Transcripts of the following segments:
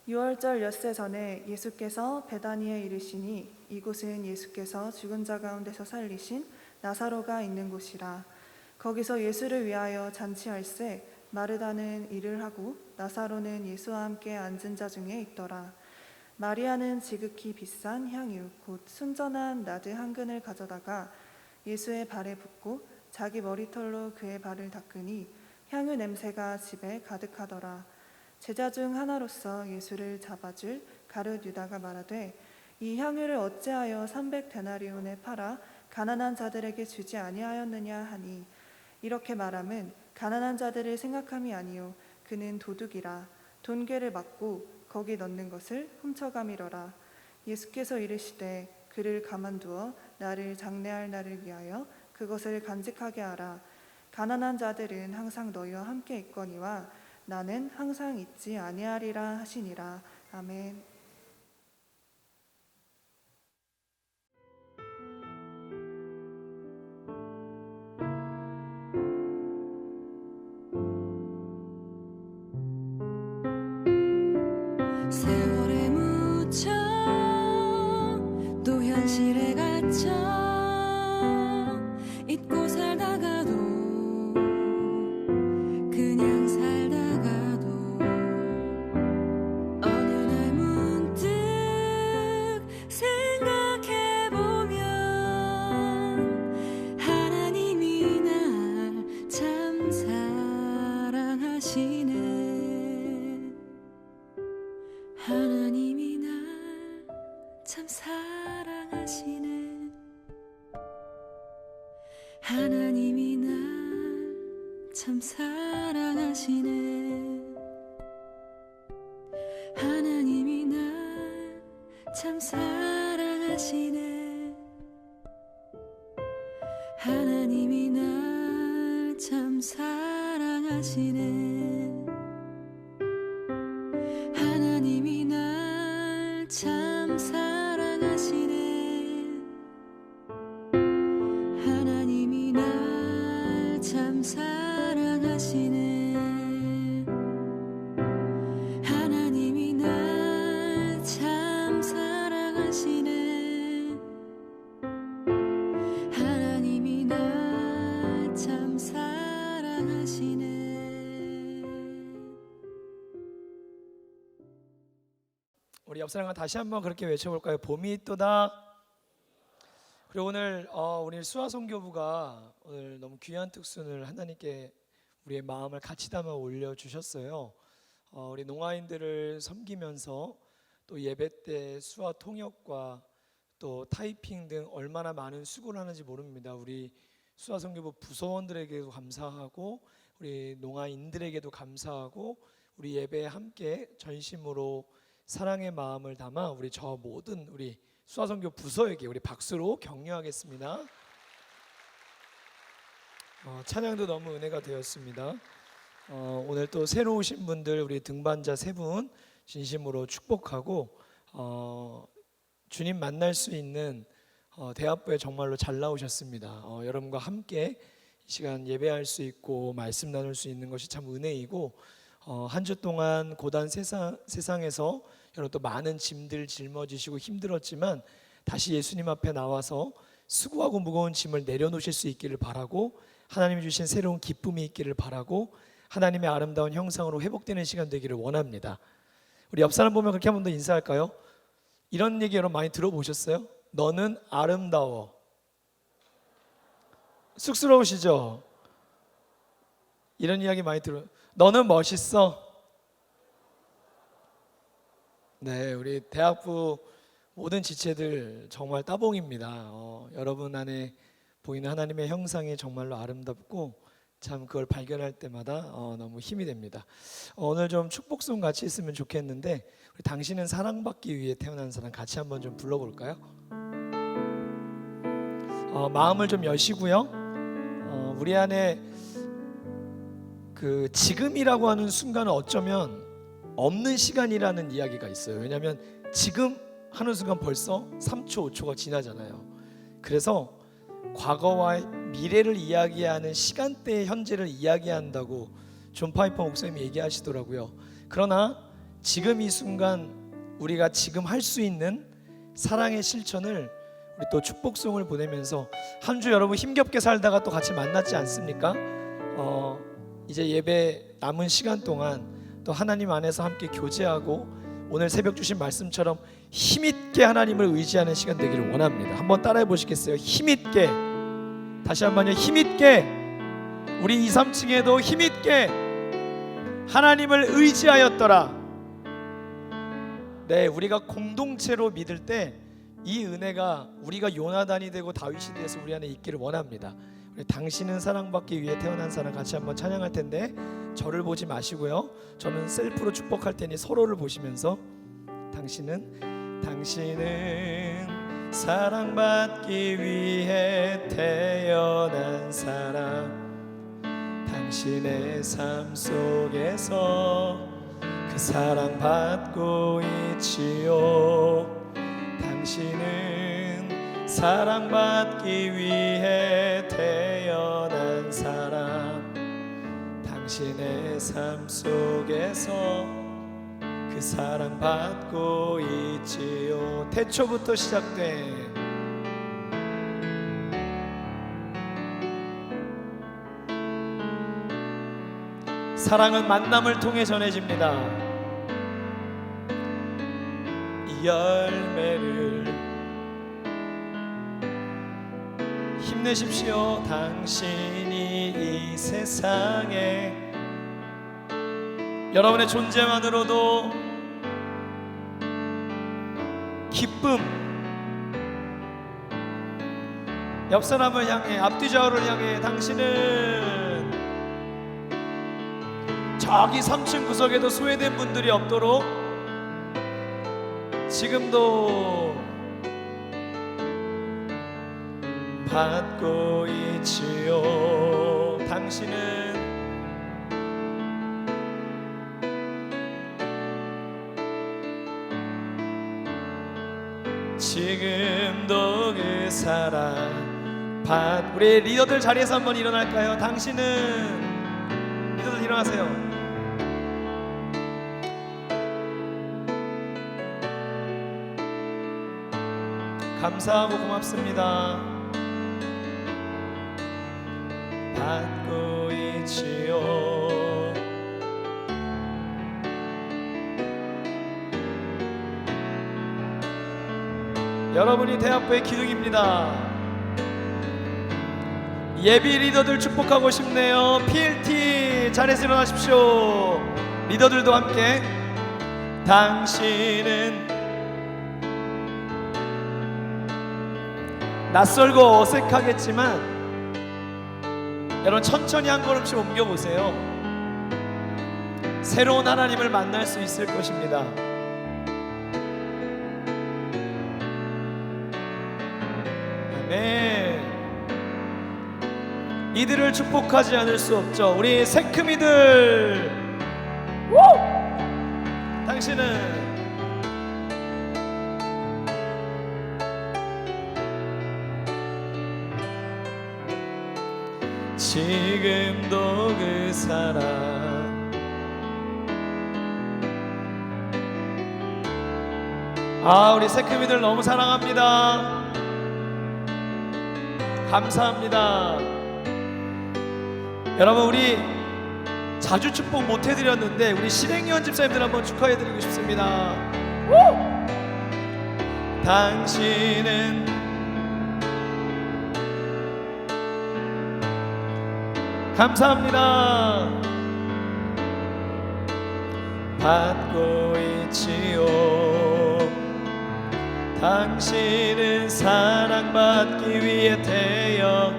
유월절 엿새 전에 예수께서 베다니에 이르시니 이곳은 예수께서 죽은 자 가운데서 살리신 나사로가 있는 곳이라. 거기서 예수를 위하여 잔치할세 마르다는 일을 하고 나사로는 예수와 함께 앉은 자 중에 있더라. 마리아는 지극히 비싼 향유 곧 순전한 나드 한 근을 가져다가 예수의 발에 붓고 자기 머리털로 그의 발을 닦으니 향유 냄새가 집에 가득하더라. 제자 중 하나로서 예수를 잡아줄 가룟 유다가 말하되 이 향유를 어찌하여 300데나리온에 팔아 가난한 자들에게 주지 아니하였느냐 하니, 이렇게 말함은 가난한 자들을 생각함이 아니요 그는 도둑이라 돈괴를 막고 거기 넣는 것을 훔쳐가미러라. 예수께서 이르시되 그를 가만두어 나를 장례할 날을 위하여 그것을 간직하게 하라. 가난한 자들은 항상 너희와 함께 있거니와 나는 항상 있지 아니하리라 하시니라. 아멘. 세월에 묻혀 또 현실에 갇혀 잊고 살다가도 그냥 살다가도 어느 날 문득 생각해보면 하나님이 날 참 사랑하시네. 하나님이 날 참 사랑하시네. 하나님이 날 참 사랑하시네. 하나님이 날 참 사랑하시네. 하나님이 날 참 사랑하시네. 하나님이 날 참 사랑하시네. 하나님이 날 참 사랑하시네. 하나님이 날 참 사랑하시네. 하나님이 날 참 사랑하시네. 우리 옆 사람과 다시 한번 그렇게 외쳐볼까요? 봄이 있도다. 그리고 오늘 우리 수화선교부가 오늘 너무 귀한 특순을 하나님께 우리의 마음을 같이 담아 올려주셨어요. 우리 농아인들을 섬기면서 또 예배 때 수화 통역과 또 타이핑 등 얼마나 많은 수고를 하는지 모릅니다. 우리 수화선교부 부서원들에게도 감사하고 우리 농아인들에게도 감사하고 우리 예배에 함께 전심으로 사랑의 마음을 담아 우리 저 모든 우리 수화선교 부서에게 우리 박수로 격려하겠습니다. 찬양도 너무 은혜가 되었습니다. 오늘 또 새로 오신 분들 우리 등반자 세 분 진심으로 축복하고 주님 만날 수 있는 대합부에 정말로 잘 나오셨습니다. 여러분과 함께 이 시간 예배할 수 있고 말씀 나눌 수 있는 것이 참 은혜이고 한 주 동안 고단 세상에서 여러분 또 많은 짐들 짊어지시고 힘들었지만 다시 예수님 앞에 나와서 수고하고 무거운 짐을 내려놓으실 수 있기를 바라고 하나님이 주신 새로운 기쁨이 있기를 바라고 하나님의 아름다운 형상으로 회복되는 시간 되기를 원합니다. 우리 옆 사람 보면 그렇게 한 번 더 인사할까요? 이런 얘기 여러분 많이 들어보셨어요? 너는 아름다워. 쑥스러우시죠? 이런 이야기 많이 들어요. 너는 멋있어. 네, 우리 대학부 모든 지체들 정말 따봉입니다. 여러분 안에 보이는 하나님의 형상이 정말로 아름답고 참 그걸 발견할 때마다 너무 힘이 됩니다. 오늘 좀 축복송 같이 있으면 좋겠는데 우리 당신은 사랑받기 위해 태어난 사람 같이 한번 좀 불러볼까요? 마음을 좀 여시고요. 우리 안에 그 지금이라고 하는 순간은 어쩌면 없는 시간이라는 이야기가 있어요. 왜냐하면 지금 하는 순간 벌써 3초, 5초가 지나잖아요. 그래서 과거와 미래를 이야기하는 시간대의 현재를 이야기한다고 존 파이퍼 목사님이 얘기하시더라고요. 그러나 지금 이 순간 우리가 지금 할 수 있는 사랑의 실천을 우리 또 축복송을 보내면서 한 주 여러분 힘겹게 살다가 또 같이 만났지 않습니까? 이제 예배 남은 시간 동안 또 하나님 안에서 함께 교제하고 오늘 새벽 주신 말씀처럼 힘있게 하나님을 의지하는 시간 되기를 원합니다. 한번 따라해 보시겠어요? 힘있게. 다시 한번요. 힘있게. 우리 2, 3층에도 힘있게 하나님을 의지하였더라. 네, 우리가 공동체로 믿을 때 이 은혜가 우리가 요나단이 되고 다윗이 돼서 우리 안에 있기를 원합니다. 당신은 사랑받기 위해 태어난 사람 같이 한번 찬양할 텐데 저를 보지 마시고요. 저는 셀프로 축복할 테니 서로를 보시면서 당신은 사랑받기 위해 태어난 사람, 당신의 삶 속에서 그 사랑받고 있지요. 당신은 사랑받기 위해 태어난 사람, 당신의 삶 속에서 그 사랑받고 있지요. 태초부터 시작돼 사랑은 만남을 통해 전해집니다. 이 열매를 힘내십시오. 당신이 이 세상에 여러분의 존재만으로도 기쁨, 옆 사람을 향해, 앞뒤 좌우를 향해 당신은 저기 3층 구석에도 소외된 분들이 없도록 지금도 받고 있지요. 당신은 지금도 그 사랑 우리 리더들 자리에서 한번 일어날까요? 당신은 리더들 일어나세요. 감사하고 고맙습니다. 받고 있지요. 여러분이 대학부의 기둥입니다. 예비 리더들 축복하고 싶네요. PLT 자리에서 일어나십시오. 리더들도 함께. 당신은 낯설고 어색하겠지만 여러분 천천히 한 걸음씩 옮겨보세요. 새로운 하나님을 만날 수 있을 것입니다. 아멘. 이들을 축복하지 않을 수 없죠. 우리 새크미들, 당신은 지금도 그 사랑 우리 새크미들 너무 사랑합니다. 감사합니다. 여러분 우리 자주 축복 못 해드렸는데 우리 실행위원 집사님들 한번 축하해드리고 싶습니다. 당신은 감사합니다. 받고 있지요. 당신은 사랑받기 위해 태어.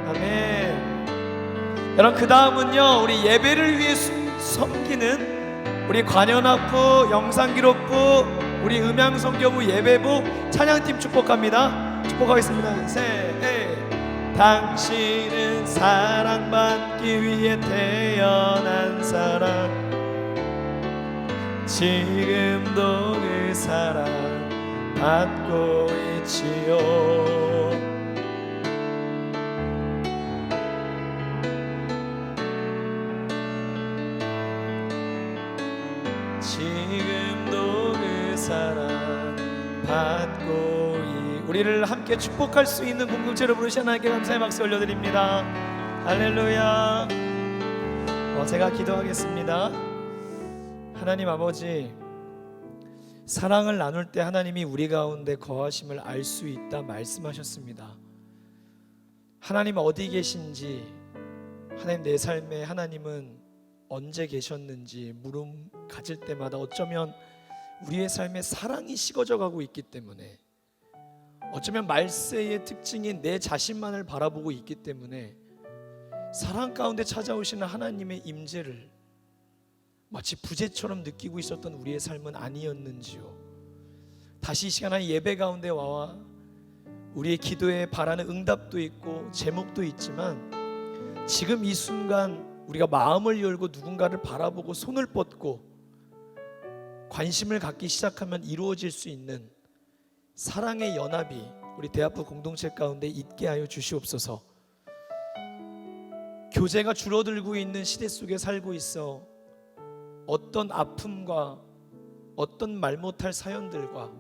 아멘. 여러분 그 다음은요 우리 예배를 위해 섬기는 우리 관현악부, 영상기록부, 우리 음향선교부, 예배부 찬양팀 축복합니다. 축복하겠습니다. 당신은 사랑받기 위해 태어난 사람, 지금도 그 사랑 받고 있지요. 지금도 그 사랑 받고 우리를 함께 축복할 수 있는 공동체로 부르신 하나님께 감사의 박수 올려드립니다. 할렐루야. 제가 기도하겠습니다. 하나님 아버지, 사랑을 나눌 때 하나님이 우리 가운데 거하심을 알 수 있다 말씀하셨습니다. 하나님 어디 계신지, 하나님 내 삶에 하나님은 언제 계셨는지 물음 가질 때마다 어쩌면 우리의 삶에 사랑이 식어져 가고 있기 때문에, 어쩌면 말세의 특징인 내 자신만을 바라보고 있기 때문에 사랑 가운데 찾아오시는 하나님의 임재를 마치 부재처럼 느끼고 있었던 우리의 삶은 아니었는지요. 다시 이 시간에 예배 가운데 와 우리의 기도에 바라는 응답도 있고 제목도 있지만, 지금 이 순간 우리가 마음을 열고 누군가를 바라보고 손을 뻗고 관심을 갖기 시작하면 이루어질 수 있는 사랑의 연합이 우리 대합부 공동체 가운데 있게 하여 주시옵소서. 교제가 줄어들고 있는 시대 속에 살고 있어 어떤 아픔과 어떤 말 못할 사연들과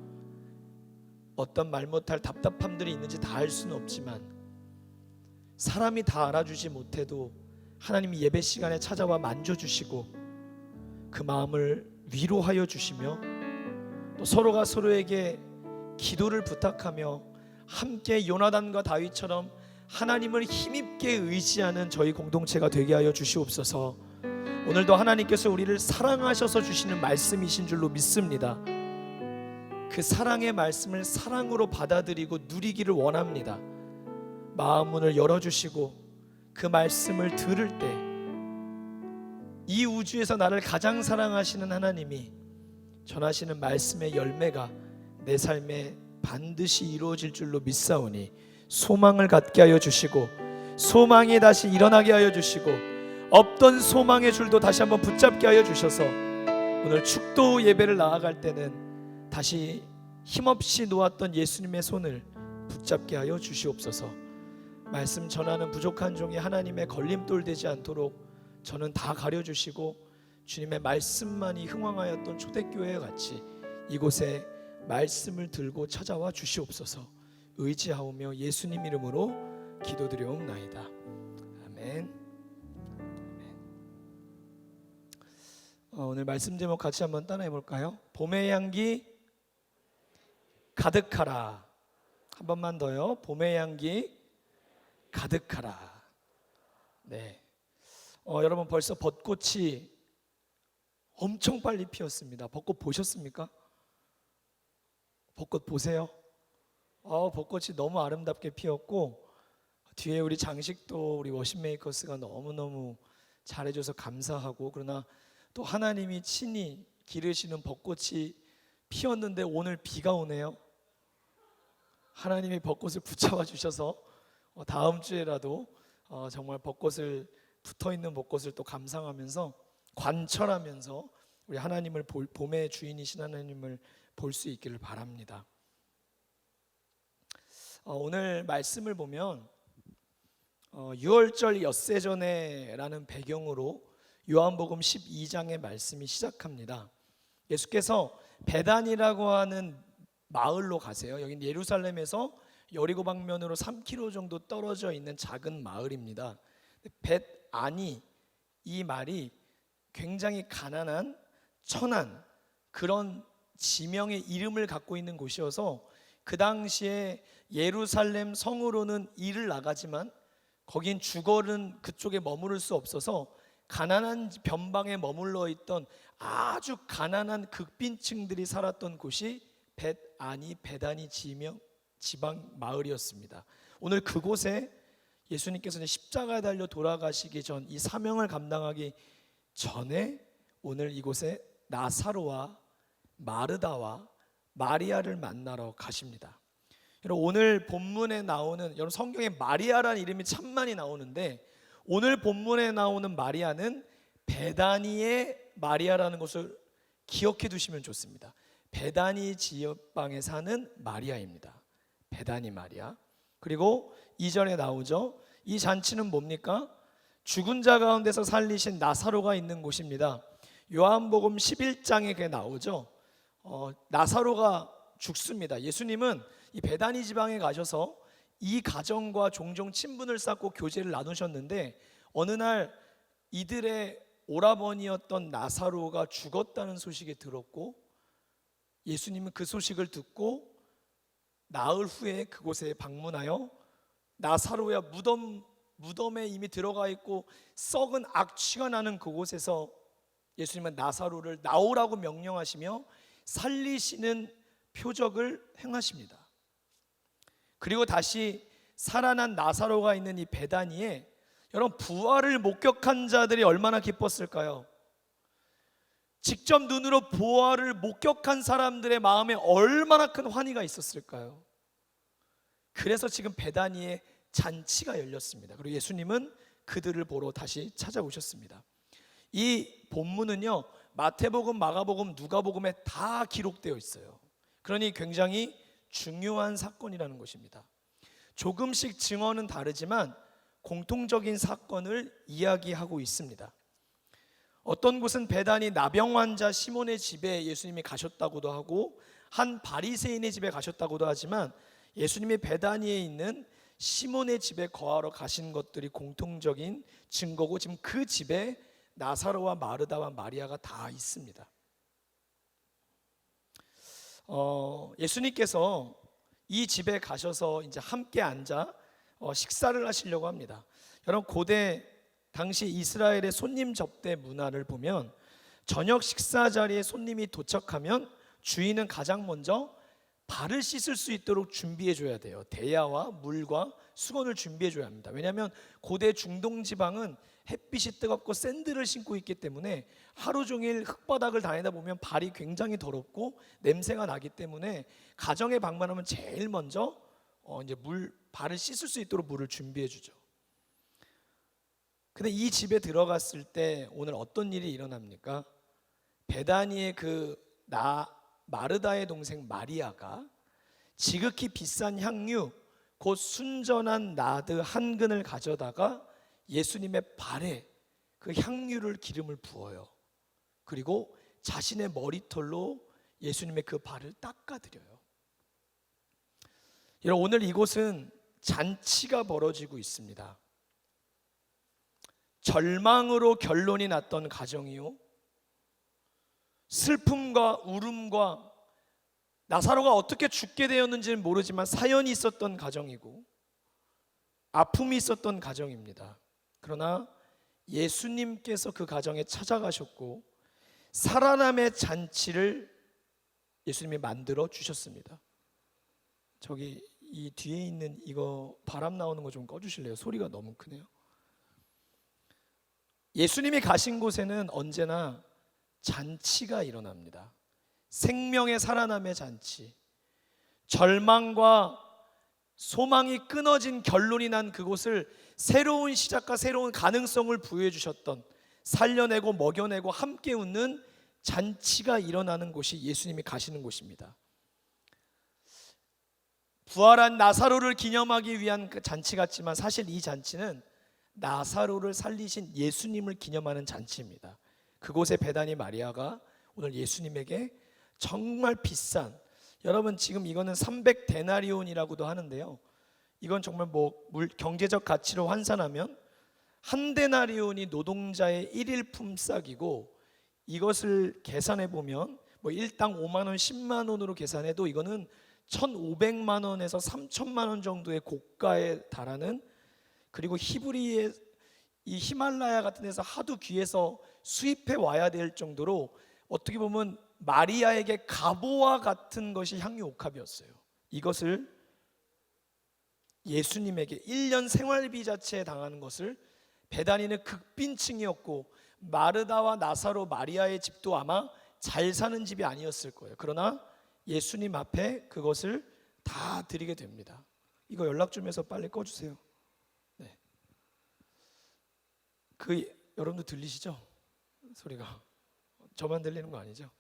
어떤 말 못할 답답함들이 있는지 다 알 수는 없지만, 사람이 다 알아주지 못해도 하나님이 예배 시간에 찾아와 만져주시고 그 마음을 위로하여 주시며, 또 서로가 서로에게 기도를 부탁하며 함께 요나단과 다윗처럼 하나님을 힘있게 의지하는 저희 공동체가 되게 하여 주시옵소서. 오늘도 하나님께서 우리를 사랑하셔서 주시는 말씀이신 줄로 믿습니다. 그 사랑의 말씀을 사랑으로 받아들이고 누리기를 원합니다. 마음 문을 열어주시고 그 말씀을 들을 때 이 우주에서 나를 가장 사랑하시는 하나님이 전하시는 말씀의 열매가 내 삶에 반드시 이루어질 줄로 믿사오니, 소망을 갖게 하여 주시고 소망이 다시 일어나게 하여 주시고 없던 소망의 줄도 다시 한번 붙잡게 하여 주셔서 오늘 축도 예배를 나아갈 때는 다시 힘없이 놓았던 예수님의 손을 붙잡게 하여 주시옵소서. 말씀 전하는 부족한 종이 하나님의 걸림돌 되지 않도록 저는 다 가려주시고 주님의 말씀만이 흥왕하였던 초대교회와 같이 이곳에 말씀을 들고 찾아와 주시옵소서. 의지하오며 예수님 이름으로 기도드려옵나이다. 아멘. 오늘 말씀 제목 같이 한번 따라해 볼까요? 봄의 향기 가득하라. 한 번만 더요. 봄의 향기 가득하라. 네. 여러분 벌써 벚꽃이 엄청 빨리 피었습니다. 벚꽃 보셨습니까? 벚꽃 보세요. 벚꽃이 너무 아름답게 피었고, 뒤에 우리 장식도 우리 워십메이커스가 너무너무 잘해줘서 감사하고, 그러나 또 하나님이 친히 기르시는 벚꽃이 피었는데 오늘 비가 오네요. 하나님이 벚꽃을 붙잡아 주셔서 다음 주에라도 정말 벚꽃을 붙어있는 벚꽃을 또 감상하면서 관철하면서 우리 하나님을 봄의 주인이신 하나님을 볼 수 있기를 바랍니다. 오늘 말씀을 보면 유월절 엿새전에라는 배경으로 요한복음 12장의 말씀이 시작합니다. 예수께서 베단이라고 하는 마을로 가세요. 여긴 예루살렘에서 여리고 방면으로 3km 정도 떨어져 있는 작은 마을입니다. 벳아니, 이 말이 굉장히 가난한 천한 그런 지명의 이름을 갖고 있는 곳이어서 그 당시에 예루살렘 성으로는 일을 나가지만 거긴 주거는 그쪽에 머무를 수 없어서 가난한 변방에 머물러 있던 아주 가난한 극빈층들이 살았던 곳이 벳아니, 베다니 지방 마을이었습니다. 오늘 그곳에 예수님께서 십자가에 달려 돌아가시기 전 이 사명을 감당하기 전에 오늘 이곳에 나사로와 마르다와 마리아를 만나러 가십니다. 여러분 오늘 본문에 나오는, 여러분 성경에 마리아라는 이름이 참 많이 나오는데 오늘 본문에 나오는 마리아는 베다니의 마리아라는 것을 기억해 두시면 좋습니다. 베다니 지역방에 사는 마리아입니다. 베다니 마리아. 그리고 2절에 나오죠. 이 잔치는 뭡니까? 죽은 자 가운데서 살리신 나사로가 있는 곳입니다. 요한복음 11장에 그게 나오죠. 나사로가 죽습니다. 예수님은 이 베다니 지방에 가셔서 이 가정과 종종 친분을 쌓고 교제를 나누셨는데 어느 날 이들의 오라버니였던 나사로가 죽었다는 소식이 들었고 예수님은 그 소식을 듣고 나흘 후에 그곳에 방문하여 나사로야 무덤에 이미 들어가 있고 썩은 악취가 나는 그곳에서 예수님은 나사로를 나오라고 명령하시며 살리시는 표적을 행하십니다. 그리고 다시 살아난 나사로가 있는 이 베다니에 여러분 부활을 목격한 자들이 얼마나 기뻤을까요? 직접 눈으로 부활을 목격한 사람들의 마음에 얼마나 큰 환희가 있었을까요? 그래서 지금 베다니에 잔치가 열렸습니다. 그리고 예수님은 그들을 보러 다시 찾아오셨습니다. 이 본문은요 마태복음, 마가복음, 누가복음에 다 기록되어 있어요. 그러니 굉장히 중요한 사건이라는 것입니다. 조금씩 증언은 다르지만 공통적인 사건을 이야기하고 있습니다. 어떤 곳은 베다니 나병 환자 시몬의 집에 예수님이 가셨다고도 하고 한 바리새인의 집에 가셨다고도 하지만 예수님이 베다니에 있는 시몬의 집에 거하러 가신 것들이 공통적인 증거고 지금 그 집에 나사로와 마르다와 마리아가 다 있습니다. 예수님께서 이 집에 가셔서 이제 함께 앉아 식사를 하시려고 합니다. 여러분 고대 당시 이스라엘의 손님 접대 문화를 보면 저녁 식사 자리에 손님이 도착하면 주인은 가장 먼저 발을 씻을 수 있도록 준비해 줘야 돼요. 대야와 물과 수건을 준비해 줘야 합니다. 왜냐하면 고대 중동 지방은 햇빛이 뜨겁고 샌들을 신고 있기 때문에 하루 종일 흙바닥을 다니다 보면 발이 굉장히 더럽고 냄새가 나기 때문에 가정에 방문하면 제일 먼저 이제 발을 씻을 수 있도록 물을 준비해 주죠. 근데 이 집에 들어갔을 때 오늘 어떤 일이 일어납니까? 베다니의 마르다의 동생 마리아가 지극히 비싼 향유 곧 순전한 나드 한 근을 가져다가 예수님의 발에 그 향유를 기름을 부어요. 그리고 자신의 머리털로 예수님의 그 발을 닦아드려요. 여러분 오늘 이곳은 잔치가 벌어지고 있습니다. 절망으로 결론이 났던 가정이요, 슬픔과 울음과 나사로가 어떻게 죽게 되었는지는 모르지만 사연이 있었던 가정이고 아픔이 있었던 가정입니다. 그러나 예수님께서 그 가정에 찾아가셨고 살아남의 잔치를 예수님이 만들어 주셨습니다. 저기 이 뒤에 있는 이거 바람 나오는 거 좀 꺼주실래요? 소리가 너무 크네요. 예수님이 가신 곳에는 언제나 잔치가 일어납니다. 생명의 살아남의 잔치, 절망과 소망이 끊어진 결론이 난 그곳을 새로운 시작과 새로운 가능성을 부여해 주셨던, 살려내고 먹여내고 함께 웃는 잔치가 일어나는 곳이 예수님이 가시는 곳입니다. 부활한 나사로를 기념하기 위한 그 잔치 같지만 사실 이 잔치는 나사로를 살리신 예수님을 기념하는 잔치입니다. 그곳에 베다니 마리아가 오늘 예수님에게 정말 비싼, 여러분 지금 이거는 300데나리온이라고도 하는데요, 이건 정말 경제적 가치로 환산하면 한 데나리온이 노동자의 일일 품삯이고, 이것을 계산해 보면 일당 5만 원, 10만 원으로 계산해도 이거는 1,500만 원에서 3,000만 원 정도의 고가에 달하는, 그리고 히브리의 이 히말라야 같은 데서 하도 귀해서 수입해 와야 될 정도로 어떻게 보면 마리아에게 갑오와 같은 것이 향유 옥합이었어요. 이것을 예수님에게 1년 생활비 자체에 당하는 것을, 베다니는 극빈층이었고 마르다와 나사로, 마리아의 집도 아마 잘 사는 집이 아니었을 거예요. 그러나 예수님 앞에 그것을 다 드리게 됩니다. 이거 연락 좀 해서 빨리 꺼주세요. 네. 여러분도 들리시죠? 소리가 저만 들리는 거 아니죠?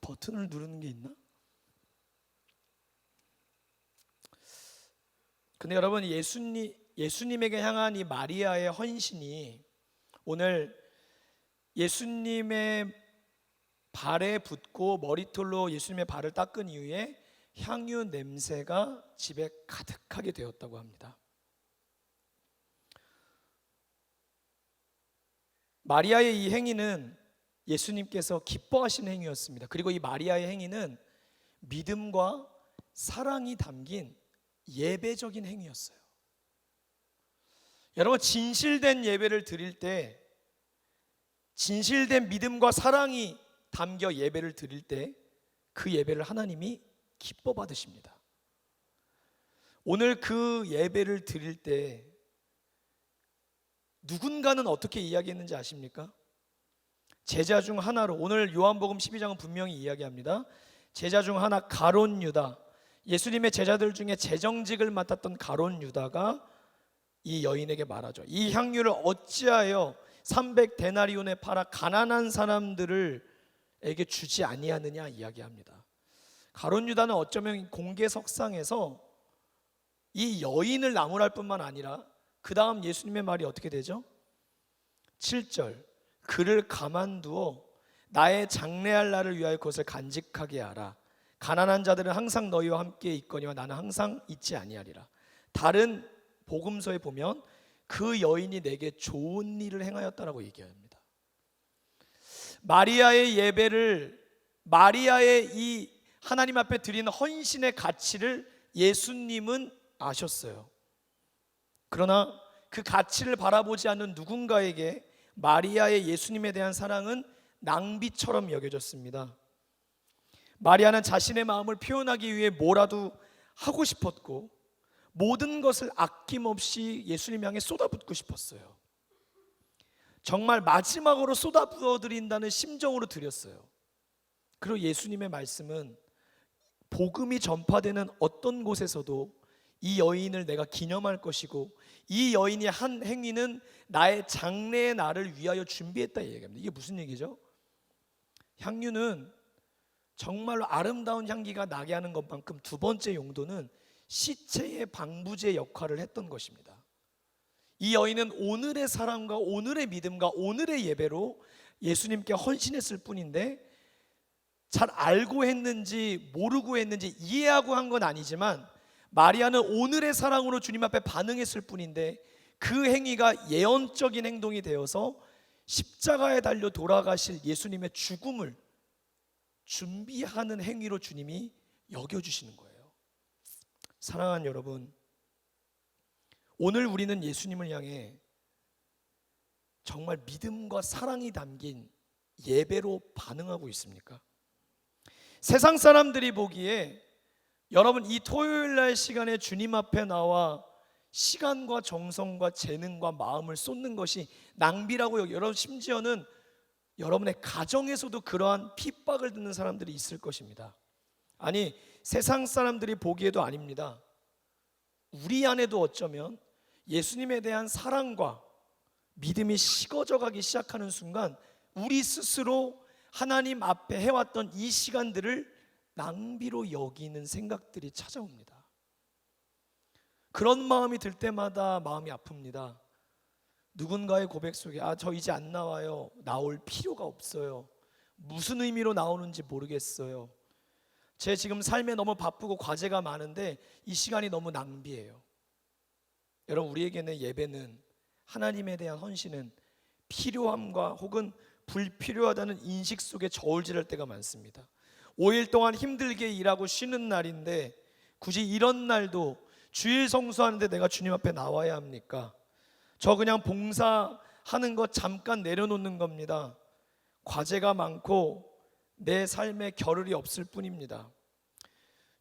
버튼을 누르는 게 있나? 근데 여러분 예수님에게 향한 이 마리아의 헌신이 오늘 예수님의 발에 붓고 머리털로 예수님의 발을 닦은 이후에 향유 냄새가 집에 가득하게 되었다고 합니다. 마리아의 이 행위는 예수님께서 기뻐하시는 행위였습니다. 그리고 이 마리아의 행위는 믿음과 사랑이 담긴 예배적인 행위였어요. 여러분, 진실된 예배를 드릴 때, 진실된 믿음과 사랑이 담겨 예배를 드릴 때 그 예배를 하나님이 기뻐 받으십니다. 오늘 그 예배를 드릴 때 누군가는 어떻게 이야기했는지 아십니까? 제자 중 하나로, 오늘 요한복음 12장은 분명히 이야기합니다. 제자 중 하나 가룟 유다, 예수님의 제자들 중에 재정직을 맡았던 가룟 유다가 이 여인에게 말하죠. 이 향유를 어찌하여 300데나리온에 팔아 가난한 사람들에게 주지 아니하느냐 이야기합니다. 가룟 유다는 어쩌면 공개석상에서 이 여인을 나무랄 뿐만 아니라 그 다음 예수님의 말이 어떻게 되죠? 7절, 그를 가만두어 나의 장래할 날을 위하여 그것을 간직하게 하라. 가난한 자들은 항상 너희와 함께 있거니와 나는 항상 있지 아니하리라. 다른 복음서에 보면 그 여인이 내게 좋은 일을 행하였다라고 얘기합니다. 마리아의 예배를, 마리아의 이 하나님 앞에 드리는 헌신의 가치를 예수님은 아셨어요. 그러나 그 가치를 바라보지 않는 누군가에게 마리아의 예수님에 대한 사랑은 낭비처럼 여겨졌습니다. 마리아는 자신의 마음을 표현하기 위해 뭐라도 하고 싶었고 모든 것을 아낌없이 예수님 향해 쏟아붓고 싶었어요. 정말 마지막으로 쏟아부어드린다는 심정으로 드렸어요. 그리고 예수님의 말씀은 복음이 전파되는 어떤 곳에서도 이 여인을 내가 기념할 것이고 이 여인이 한 행위는 나의 장래의 날을 위하여 준비했다 얘기합니다. 이게 무슨 얘기죠? 향유는 정말로 아름다운 향기가 나게 하는 것만큼 두 번째 용도는 시체의 방부제 역할을 했던 것입니다. 이 여인은 오늘의 사랑과 오늘의 믿음과 오늘의 예배로 예수님께 헌신했을 뿐인데 잘 알고 했는지 모르고 했는지 이해하고 한 건 아니지만 마리아는 오늘의 사랑으로 주님 앞에 반응했을 뿐인데 그 행위가 예언적인 행동이 되어서 십자가에 달려 돌아가실 예수님의 죽음을 준비하는 행위로 주님이 여겨주시는 거예요. 사랑하는 여러분, 오늘 우리는 예수님을 향해 정말 믿음과 사랑이 담긴 예배로 반응하고 있습니까? 세상 사람들이 보기에 여러분 이 토요일 날 시간에 주님 앞에 나와 시간과 정성과 재능과 마음을 쏟는 것이 낭비라고 여러분, 심지어는 여러분의 가정에서도 그러한 핍박을 듣는 사람들이 있을 것입니다. 아니, 세상 사람들이 보기에도 아닙니다. 우리 안에도 어쩌면 예수님에 대한 사랑과 믿음이 식어져 가기 시작하는 순간 우리 스스로 하나님 앞에 해왔던 이 시간들을 낭비로 여기는 생각들이 찾아옵니다. 그런 마음이 들 때마다 마음이 아픕니다. 누군가의 고백 속에 저 이제 안 나와요. 나올 필요가 없어요. 무슨 의미로 나오는지 모르겠어요. 제 지금 삶에 너무 바쁘고 과제가 많은데 이 시간이 너무 낭비예요. 여러분, 우리에게는 예배는, 하나님에 대한 헌신은 필요함과 혹은 불필요하다는 인식 속에 저울질할 때가 많습니다. 5일 동안 힘들게 일하고 쉬는 날인데 굳이 이런 날도 주일 성수하는데 내가 주님 앞에 나와야 합니까? 저 그냥 봉사하는 거 잠깐 내려놓는 겁니다. 과제가 많고 내 삶에 겨를이 없을 뿐입니다.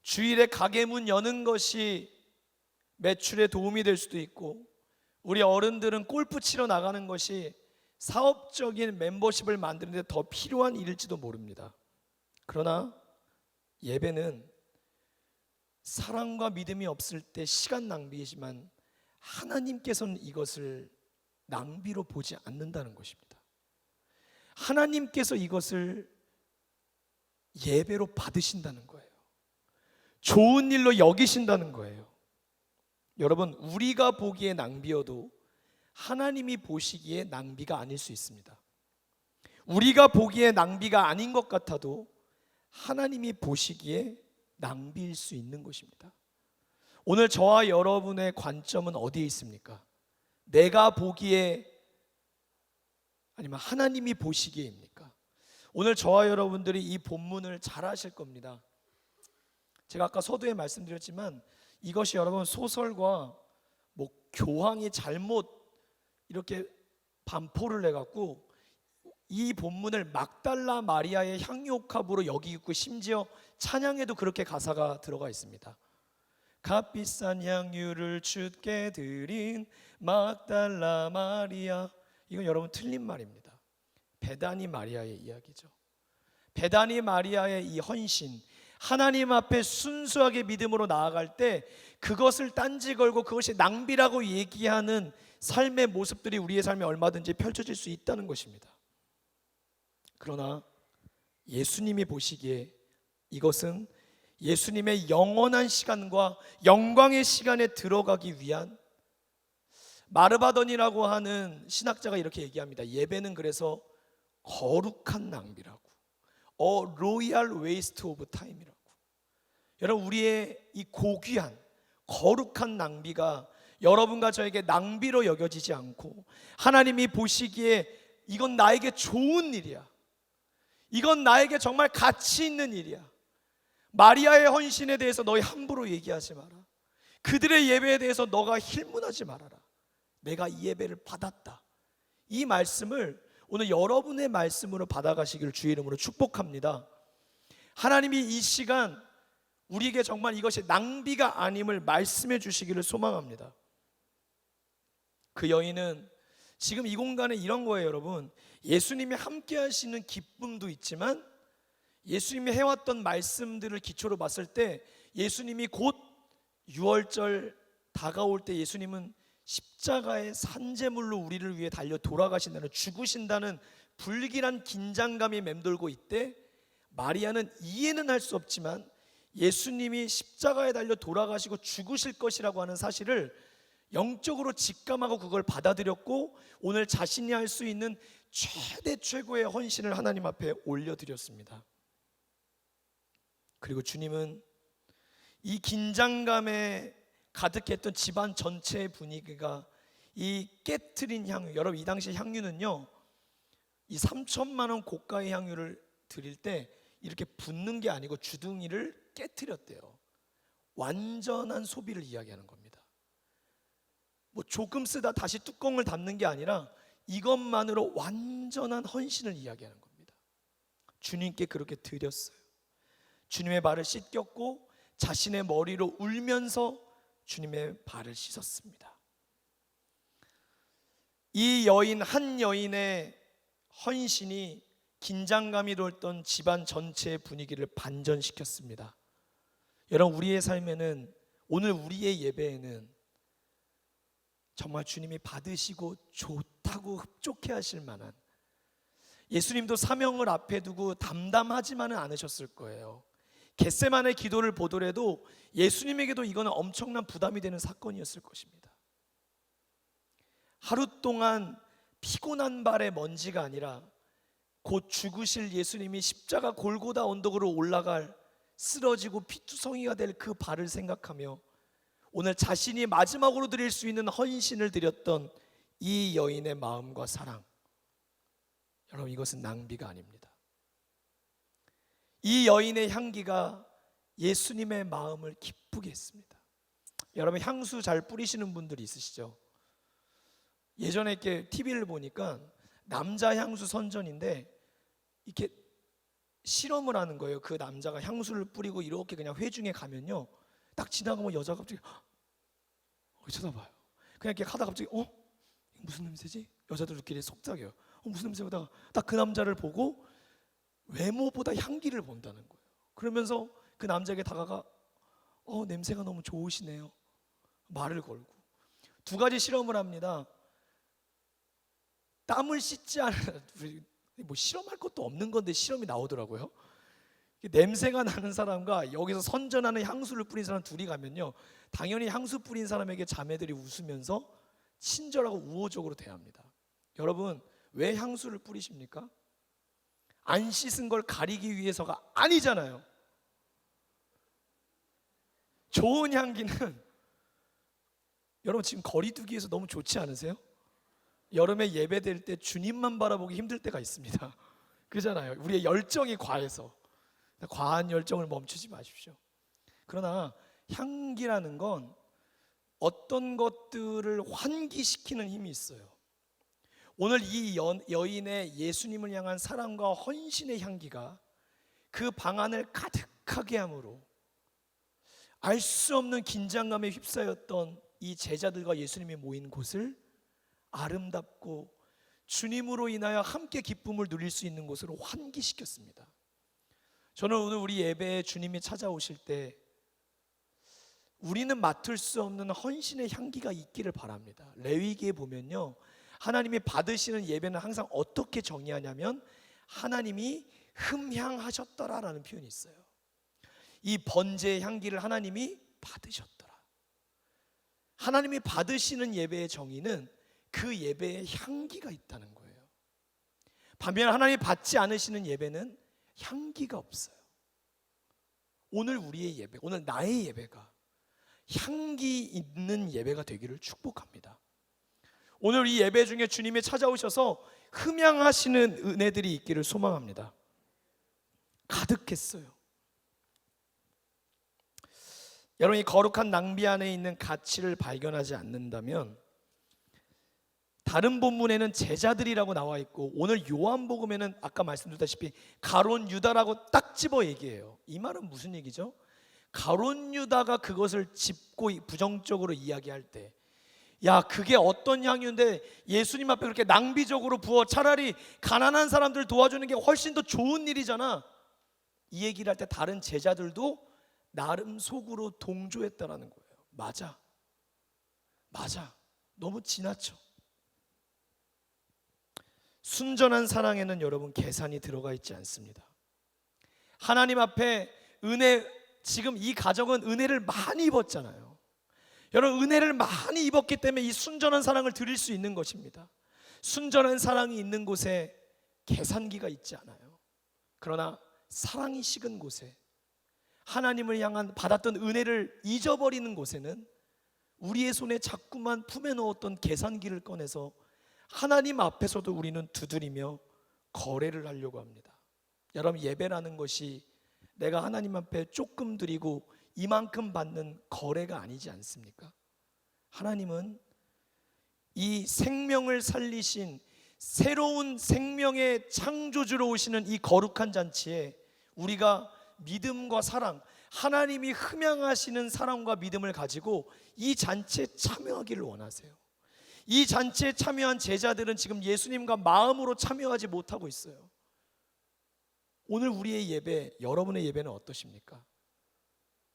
주일에 가게 문 여는 것이 매출에 도움이 될 수도 있고 우리 어른들은 골프 치러 나가는 것이 사업적인 멤버십을 만드는 데 더 필요한 일일지도 모릅니다. 그러나 예배는 사랑과 믿음이 없을 때 시간 낭비이지만 하나님께서는 이것을 낭비로 보지 않는다는 것입니다. 하나님께서 이것을 예배로 받으신다는 거예요. 좋은 일로 여기신다는 거예요. 여러분, 우리가 보기에 낭비여도 하나님이 보시기에 낭비가 아닐 수 있습니다. 우리가 보기에 낭비가 아닌 것 같아도 하나님이 보시기에 낭비일 수 있는 것입니다. 오늘 저와 여러분의 관점은 어디에 있습니까? 내가 보기에 아니면 하나님이 보시기에입니까? 오늘 저와 여러분들이 이 본문을 잘 아실 겁니다. 제가 아까 서두에 말씀드렸지만 이것이 여러분 소설과 뭐 교황이 잘못 이렇게 반포를 해갖고 이 본문을 막달라 마리아의 향유옥합으로 여기고 심지어 찬양에도 그렇게 가사가 들어가 있습니다. 값비싼 향유를 주께 드린 막달라 마리아. 이건 여러분 틀린 말입니다. 베다니 마리아의 이야기죠. 베다니 마리아의 이 헌신, 하나님 앞에 순수하게 믿음으로 나아갈 때 그것을 딴지 걸고 그것이 낭비라고 얘기하는 삶의 모습들이 우리의 삶에 얼마든지 펼쳐질 수 있다는 것입니다. 그러나 예수님이 보시기에 이것은 예수님의 영원한 시간과 영광의 시간에 들어가기 위한, 마르바던이라고 하는 신학자가 이렇게 얘기합니다. 예배는 그래서 거룩한 낭비라고, royal waste of time이라고. 여러분, 우리의 이 고귀한 거룩한 낭비가 여러분과 저에게 낭비로 여겨지지 않고 하나님이 보시기에 이건 나에게 좋은 일이야, 이건 나에게 정말 가치 있는 일이야. 마리아의 헌신에 대해서 너희 함부로 얘기하지 마라. 그들의 예배에 대해서 너가 힐문하지 말아라. 내가 이 예배를 받았다. 이 말씀을 오늘 여러분의 말씀으로 받아가시기를 주의 이름으로 축복합니다. 하나님이 이 시간 우리에게 정말 이것이 낭비가 아님을 말씀해 주시기를 소망합니다. 그 여인은 지금 이 공간에 이런 거예요, 여러분. 예수님이 함께 하시는 기쁨도 있지만 예수님이 해왔던 말씀들을 기초로 봤을 때 예수님이 곧 유월절 다가올 때 예수님은 십자가의 산제물로 우리를 위해 달려 돌아가신다는, 죽으신다는 불길한 긴장감이 맴돌고 있대 마리아는 이해는 할 수 없지만 예수님이 십자가에 달려 돌아가시고 죽으실 것이라고 하는 사실을 영적으로 직감하고 그걸 받아들였고 오늘 자신이 할 수 있는 최대 최고의 헌신을 하나님 앞에 올려드렸습니다. 그리고 주님은 이 긴장감에 가득했던 집안 전체의 분위기가 이 깨트린 향유, 여러분 이 당시 향유는요, 이 3천만 원 고가의 향유를 드릴 때 이렇게 붓는 게 아니고 주둥이를 깨트렸대요. 완전한 소비를 이야기하는 겁니다. 뭐 조금 쓰다 다시 뚜껑을 닫는 게 아니라 이것만으로 완전한 헌신을 이야기하는 겁니다. 주님께 그렇게 드렸어요. 주님의 발을 씻겼고 자신의 머리로 울면서 주님의 발을 씻었습니다. 이 여인, 한 여인의 헌신이 긴장감이 돌던 집안 전체의 분위기를 반전시켰습니다. 여러분, 우리의 삶에는, 오늘 우리의 예배에는 정말 주님이 받으시고 좋다고 흡족해 하실 만한, 예수님도 사명을 앞에 두고 담담하지만은 않으셨을 거예요. 겟세마네 기도를 보더라도 예수님에게도 이거는 엄청난 부담이 되는 사건이었을 것입니다. 하루 동안 피곤한 발의 먼지가 아니라 곧 죽으실 예수님이 십자가 골고다 언덕으로 올라갈 쓰러지고 피투성이가 될 그 발을 생각하며 오늘 자신이 마지막으로 드릴 수 있는 헌신을 드렸던 이 여인의 마음과 사랑, 여러분 이것은 낭비가 아닙니다. 이 여인의 향기가 예수님의 마음을 기쁘게 했습니다. 여러분 향수 잘 뿌리시는 분들이 있으시죠? 예전에 이렇게 TV를 보니까 남자 향수 선전인데 이렇게 실험을 하는 거예요. 그 남자가 향수를 뿌리고 이렇게 그냥 회중에 가면요, 딱 지나가면 여자가 갑자기 쳐다봐요. 그냥 이렇게 하다가 갑자기 무슨 냄새지? 여자들끼리 속삭여요. 무슨 냄새보다 딱 그 남자를 보고 외모보다 향기를 본다는 거예요. 그러면서 그 남자에게 다가가 냄새가 너무 좋으시네요 말을 걸고, 두 가지 실험을 합니다. 땀을 씻지 않은, 뭐 실험할 것도 없는 건데 실험이 나오더라고요. 냄새가 나는 사람과 여기서 선전하는 향수를 뿌린 사람 둘이 가면요, 당연히 향수 뿌린 사람에게 자매들이 웃으면서 친절하고 우호적으로 대합니다. 여러분 왜 향수를 뿌리십니까? 안 씻은 걸 가리기 위해서가 아니잖아요. 좋은 향기는 여러분 지금 거리두기에서 너무 좋지 않으세요? 여름에 예배될 때 주님만 바라보기 힘들 때가 있습니다. 그잖아요. 우리의 열정이 과해서. 과한 열정을 멈추지 마십시오. 그러나 향기라는 건 어떤 것들을 환기시키는 힘이 있어요. 오늘 이 여인의 예수님을 향한 사랑과 헌신의 향기가 그 방 안을 가득하게 함으로 알 수 없는 긴장감에 휩싸였던 이 제자들과 예수님이 모인 곳을 아름답고 주님으로 인하여 함께 기쁨을 누릴 수 있는 곳으로 환기시켰습니다. 저는 오늘 우리 예배에 주님이 찾아오실 때 우리는 맡을 수 없는 헌신의 향기가 있기를 바랍니다. 레위기에 보면요, 하나님이 받으시는 예배는 항상 어떻게 정의하냐면 하나님이 흠향하셨더라라는 표현이 있어요. 이 번제의 향기를 하나님이 받으셨더라. 하나님이 받으시는 예배의 정의는 그 예배에 향기가 있다는 거예요. 반면 하나님이 받지 않으시는 예배는 향기가 없어요. 오늘 우리의 예배, 오늘 나의 예배가 향기 있는 예배가 되기를 축복합니다. 오늘 이 예배 중에 주님이 찾아오셔서 흠향하시는 은혜들이 있기를 소망합니다. 가득했어요. 여러분이 거룩한 낭비 안에 있는 가치를 발견하지 않는다면, 다른 본문에는 제자들이라고 나와 있고 오늘 요한복음에는 아까 말씀드렸다시피 가론 유다라고 딱 집어 얘기해요. 이 말은 무슨 얘기죠? 가론 유다가 그것을 짚고 부정적으로 이야기할 때, 야, 그게 어떤 향유인데 예수님 앞에 그렇게 낭비적으로 부어, 차라리 가난한 사람들 도와주는 게 훨씬 더 좋은 일이잖아, 이 얘기를 할 때 다른 제자들도 나름 속으로 동조했다라는 거예요. 맞아, 너무 지나쳐. 순전한 사랑에는 여러분 계산이 들어가 있지 않습니다. 하나님 앞에 은혜, 지금 이 가정은 은혜를 많이 입었잖아요. 여러분, 은혜를 많이 입었기 때문에 이 순전한 사랑을 드릴 수 있는 것입니다. 순전한 사랑이 있는 곳에 계산기가 있지 않아요. 그러나 사랑이 식은 곳에, 하나님을 향한 받았던 은혜를 잊어버리는 곳에는 우리의 손에 자꾸만 품에 넣었던 계산기를 꺼내서 하나님 앞에서도 우리는 두드리며 거래를 하려고 합니다. 여러분, 예배라는 것이 내가 하나님 앞에 조금 드리고 이만큼 받는 거래가 아니지 않습니까? 하나님은 이 생명을 살리신 새로운 생명의 창조주로 오시는 이 거룩한 잔치에 우리가 믿음과 사랑, 하나님이 흠향하시는 사랑과 믿음을 가지고 이 잔치에 참여하기를 원하세요. 이 잔치에 참여한 제자들은 지금 예수님과 마음으로 참여하지 못하고 있어요. 오늘 우리의 예배, 여러분의 예배는 어떠십니까?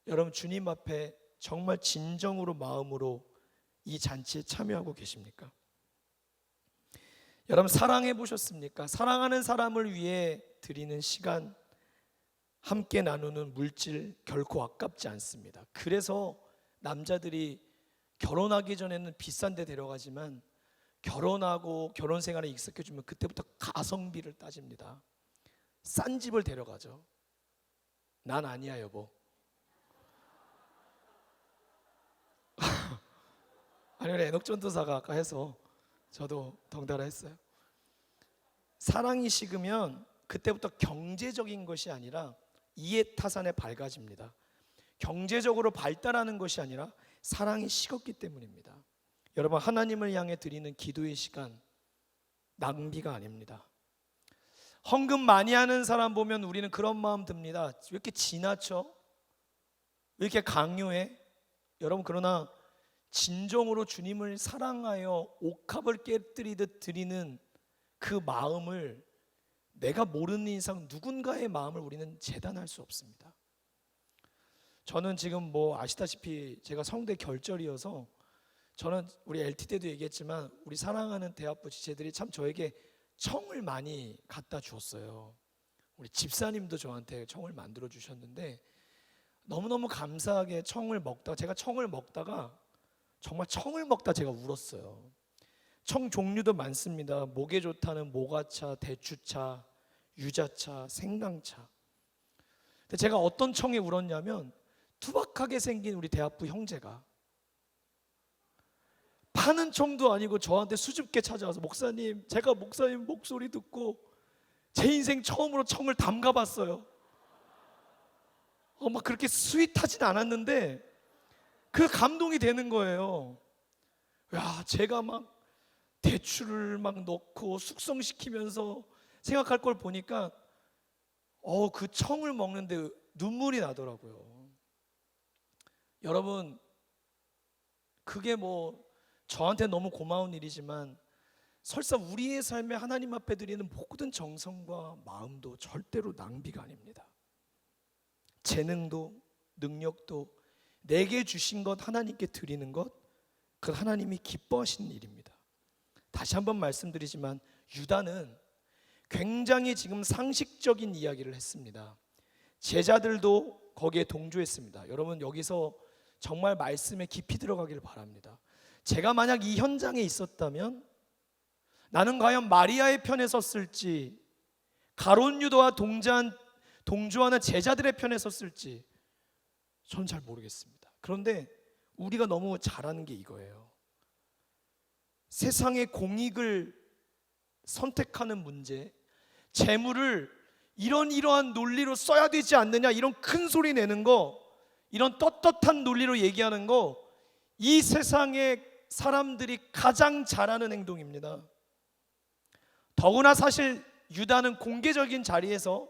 여러분, 주님 앞에 정말 진정으로 마음으로 이 잔치에 참여하고 계십니까? 여러분, 사랑해 보셨습니까? 사랑하는 사람을 위해 드리는 시간, 함께 나누는 물질 결코 아깝지 않습니다. 그래서 남자들이 결혼하기 전에는 비싼 데 데려가지만 결혼하고 결혼 생활에 익숙해지면 그때부터 가성비를 따집니다. 싼 집을 데려가죠. 난 아니야, 여보. 아니, 에녹전도사가 아까 해서 저도 덩달아 했어요. 사랑이 식으면 그때부터 경제적인 것이 아니라 이해타산에 밝아집니다. 경제적으로 발달하는 것이 아니라 사랑이 식었기 때문입니다. 여러분, 하나님을 향해 드리는 기도의 시간 낭비가 아닙니다. 헌금 많이 하는 사람 보면 우리는 그런 마음 듭니다. 왜 이렇게 지나쳐? 왜 이렇게 강요해? 여러분, 그러나 진정으로 주님을 사랑하여 옥합을 깨뜨리듯 드리는 그 마음을, 내가 모르는 이상 누군가의 마음을 우리는 재단할 수 없습니다. 저는 지금 아시다시피 제가 성대 결절이어서, 저는 우리 LT 때도 얘기했지만 우리 사랑하는 대학부 지체들이 참 저에게 청을 많이 갖다 주었어요. 우리 집사님도 저한테 청을 만들어 주셨는데 너무너무 감사하게 청을 먹다가, 제가 청을 먹다가 정말 청을 먹다 제가 울었어요. 청 종류도 많습니다. 목에 좋다는 모가차, 대추차, 유자차, 생강차. 근데 제가 어떤 청에 울었냐면 투박하게 생긴 우리 대학부 형제가 파는 청도 아니고 저한테 수줍게 찾아와서 목사님, 제가 목사님 목소리 듣고 제 인생 처음으로 청을 담가봤어요. 막 그렇게 스윗하진 않았는데 그 감동이 되는 거예요. 야, 제가 막 대추를 막 넣고 숙성시키면서 생각할 걸 보니까 그 청을 먹는데 눈물이 나더라고요. 여러분, 그게 뭐 저한테 너무 고마운 일이지만 설사 우리의 삶에 하나님 앞에 드리는 모든 정성과 마음도 절대로 낭비가 아닙니다. 재능도 능력도 내게 주신 것 하나님께 드리는 것, 그 하나님이 기뻐하시는 일입니다. 다시 한번 말씀드리지만 유다는 굉장히 지금 상식적인 이야기를 했습니다. 제자들도 거기에 동조했습니다. 여러분, 여기서 정말 말씀에 깊이 들어가길 바랍니다. 제가 만약 이 현장에 있었다면 나는 과연 마리아의 편에 섰을지, 가룟 유다와 동조하는 제자들의 편에 섰을지 저는 잘 모르겠습니다. 그런데 우리가 너무 잘하는 게 이거예요. 세상의 공익을 선택하는 문제, 재물을 이러한 논리로 써야 되지 않느냐, 이런 큰 소리 내는 거, 이런 떳떳한 논리로 얘기하는 거, 이 세상의 사람들이 가장 잘하는 행동입니다. 더구나 사실 유다는 공개적인 자리에서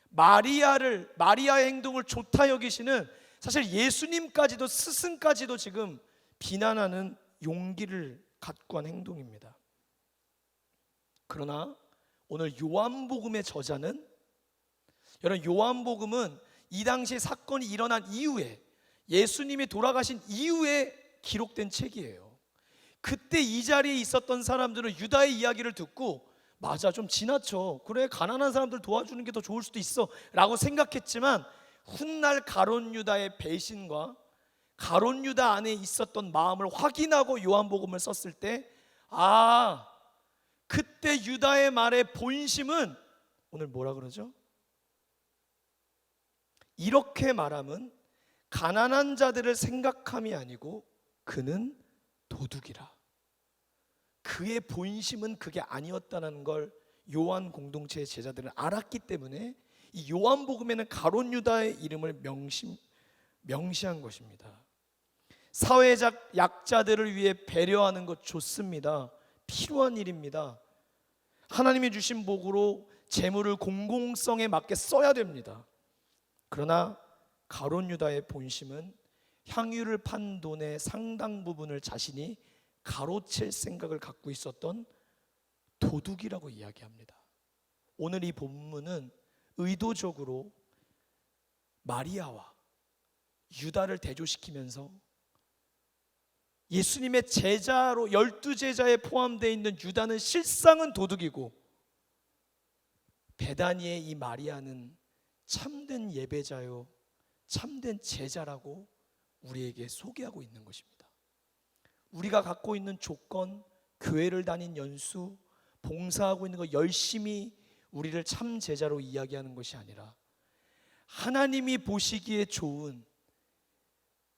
마리아의 행동을 좋다 여기시는, 사실 예수님까지도, 스승까지도 지금 비난하는 용기를 갖고 한 행동입니다. 그러나 오늘 요한복음의 저자는, 여러분, 요한복음은 이 당시 사건이 일어난 이후에, 예수님이 돌아가신 이후에 기록된 책이에요. 그때 이 자리에 있었던 사람들은 유다의 이야기를 듣고 맞아, 좀 지나쳐, 그래, 가난한 사람들 도와주는 게 더 좋을 수도 있어 라고 생각했지만, 훗날 가룟 유다의 배신과 가룟 유다 안에 있었던 마음을 확인하고 요한복음을 썼을 때, 그때 유다의 말의 본심은 오늘 뭐라 그러죠? 이렇게 말함은 가난한 자들을 생각함이 아니고 그는 도둑이라. 그의 본심은 그게 아니었다는 걸 요한 공동체의 제자들은 알았기 때문에 이 요한복음에는 가룟 유다의 이름을 명시한 것입니다. 사회적 약자들을 위해 배려하는 것 좋습니다. 필요한 일입니다. 하나님이 주신 복으로 재물을 공공성에 맞게 써야 됩니다. 그러나 가룟 유다의 본심은 향유를 판 돈의 상당 부분을 자신이 가로챌 생각을 갖고 있었던 도둑이라고 이야기합니다. 오늘 이 본문은 의도적으로 마리아와 유다를 대조시키면서 예수님의 제자로 12제자에 포함되어 있는 유다는 실상은 도둑이고, 베다니의 이 마리아는 참된 예배자요 참된 제자라고 우리에게 소개하고 있는 것입니다. 우리가 갖고 있는 조건, 교회를 다닌 연수, 봉사하고 있는 거 열심히 우리를 참 제자로 이야기하는 것이 아니라, 하나님이 보시기에 좋은,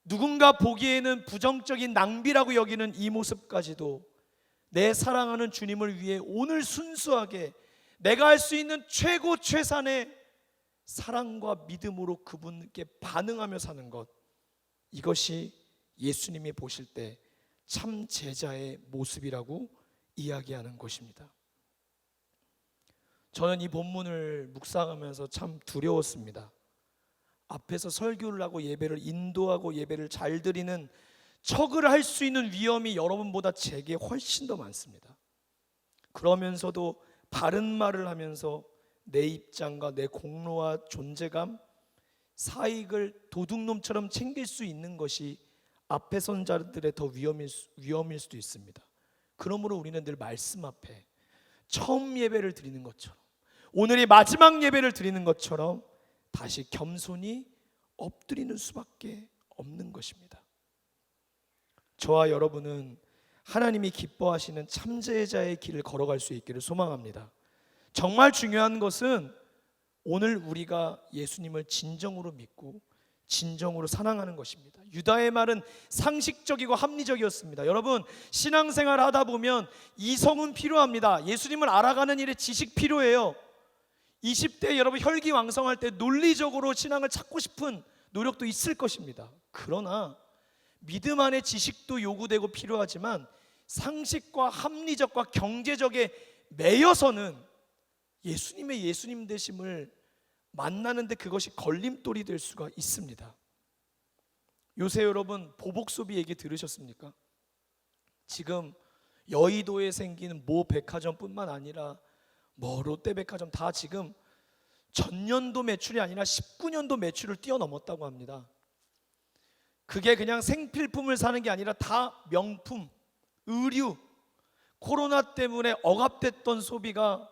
누군가 보기에는 부정적인 낭비라고 여기는 이 모습까지도 내 사랑하는 주님을 위해 오늘 순수하게 내가 할 수 있는 최고 최선의 사랑과 믿음으로 그분께 반응하며 사는 것, 이것이 예수님이 보실 때 참 제자의 모습이라고 이야기하는 것입니다. 저는 이 본문을 묵상하면서 참 두려웠습니다. 앞에서 설교를 하고 예배를 인도하고 예배를 잘 드리는 척을 할 수 있는 위험이 여러분보다 제게 훨씬 더 많습니다. 그러면서도 바른 말을 하면서 내 입장과 내 공로와 존재감, 사익을 도둑놈처럼 챙길 수 있는 것이 앞에 선 자들의 더 위험일 수도 있습니다. 그러므로 우리는 늘 말씀 앞에 처음 예배를 드리는 것처럼, 오늘이 마지막 예배를 드리는 것처럼 다시 겸손히 엎드리는 수밖에 없는 것입니다. 저와 여러분은 하나님이 기뻐하시는 참제자의 길을 걸어갈 수 있기를 소망합니다. 정말 중요한 것은 오늘 우리가 예수님을 진정으로 믿고 진정으로 사랑하는 것입니다. 유다의 말은 상식적이고 합리적이었습니다. 여러분, 신앙생활 하다 보면 이성은 필요합니다. 예수님을 알아가는 일에 지식 필요해요. 20대 여러분 혈기왕성할 때 논리적으로 신앙을 찾고 싶은 노력도 있을 것입니다. 그러나 믿음 안에 지식도 요구되고 필요하지만 상식과 합리적과 경제적에 매여서는 예수님의 예수님 되심을 만나는데 그것이 걸림돌이 될 수가 있습니다. 요새 여러분 보복 소비 얘기 들으셨습니까? 지금 여의도에 생기는 모 백화점뿐만 아니라 뭐 롯데백화점 다 지금 전년도 매출이 아니라 19년도 매출을 뛰어넘었다고 합니다. 그게 그냥 생필품을 사는 게 아니라 다 명품, 의류, 코로나 때문에 억압됐던 소비가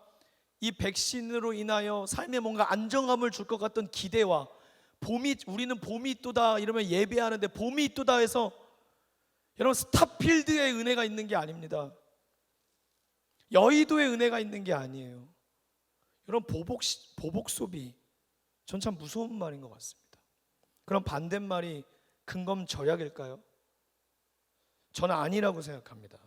이 백신으로 인하여 삶에 뭔가 안정감을 줄 것 같던 기대와 우리는 봄이 있도다 이러면 예배하는데 봄이 있도다 해서 여러분 스타필드의 은혜가 있는 게 아닙니다. 여의도의 은혜가 있는 게 아니에요. 여러분 보복 소비, 전 참 무서운 말인 것 같습니다. 그럼 반대말이 근검절약일까요? 저는 아니라고 생각합니다.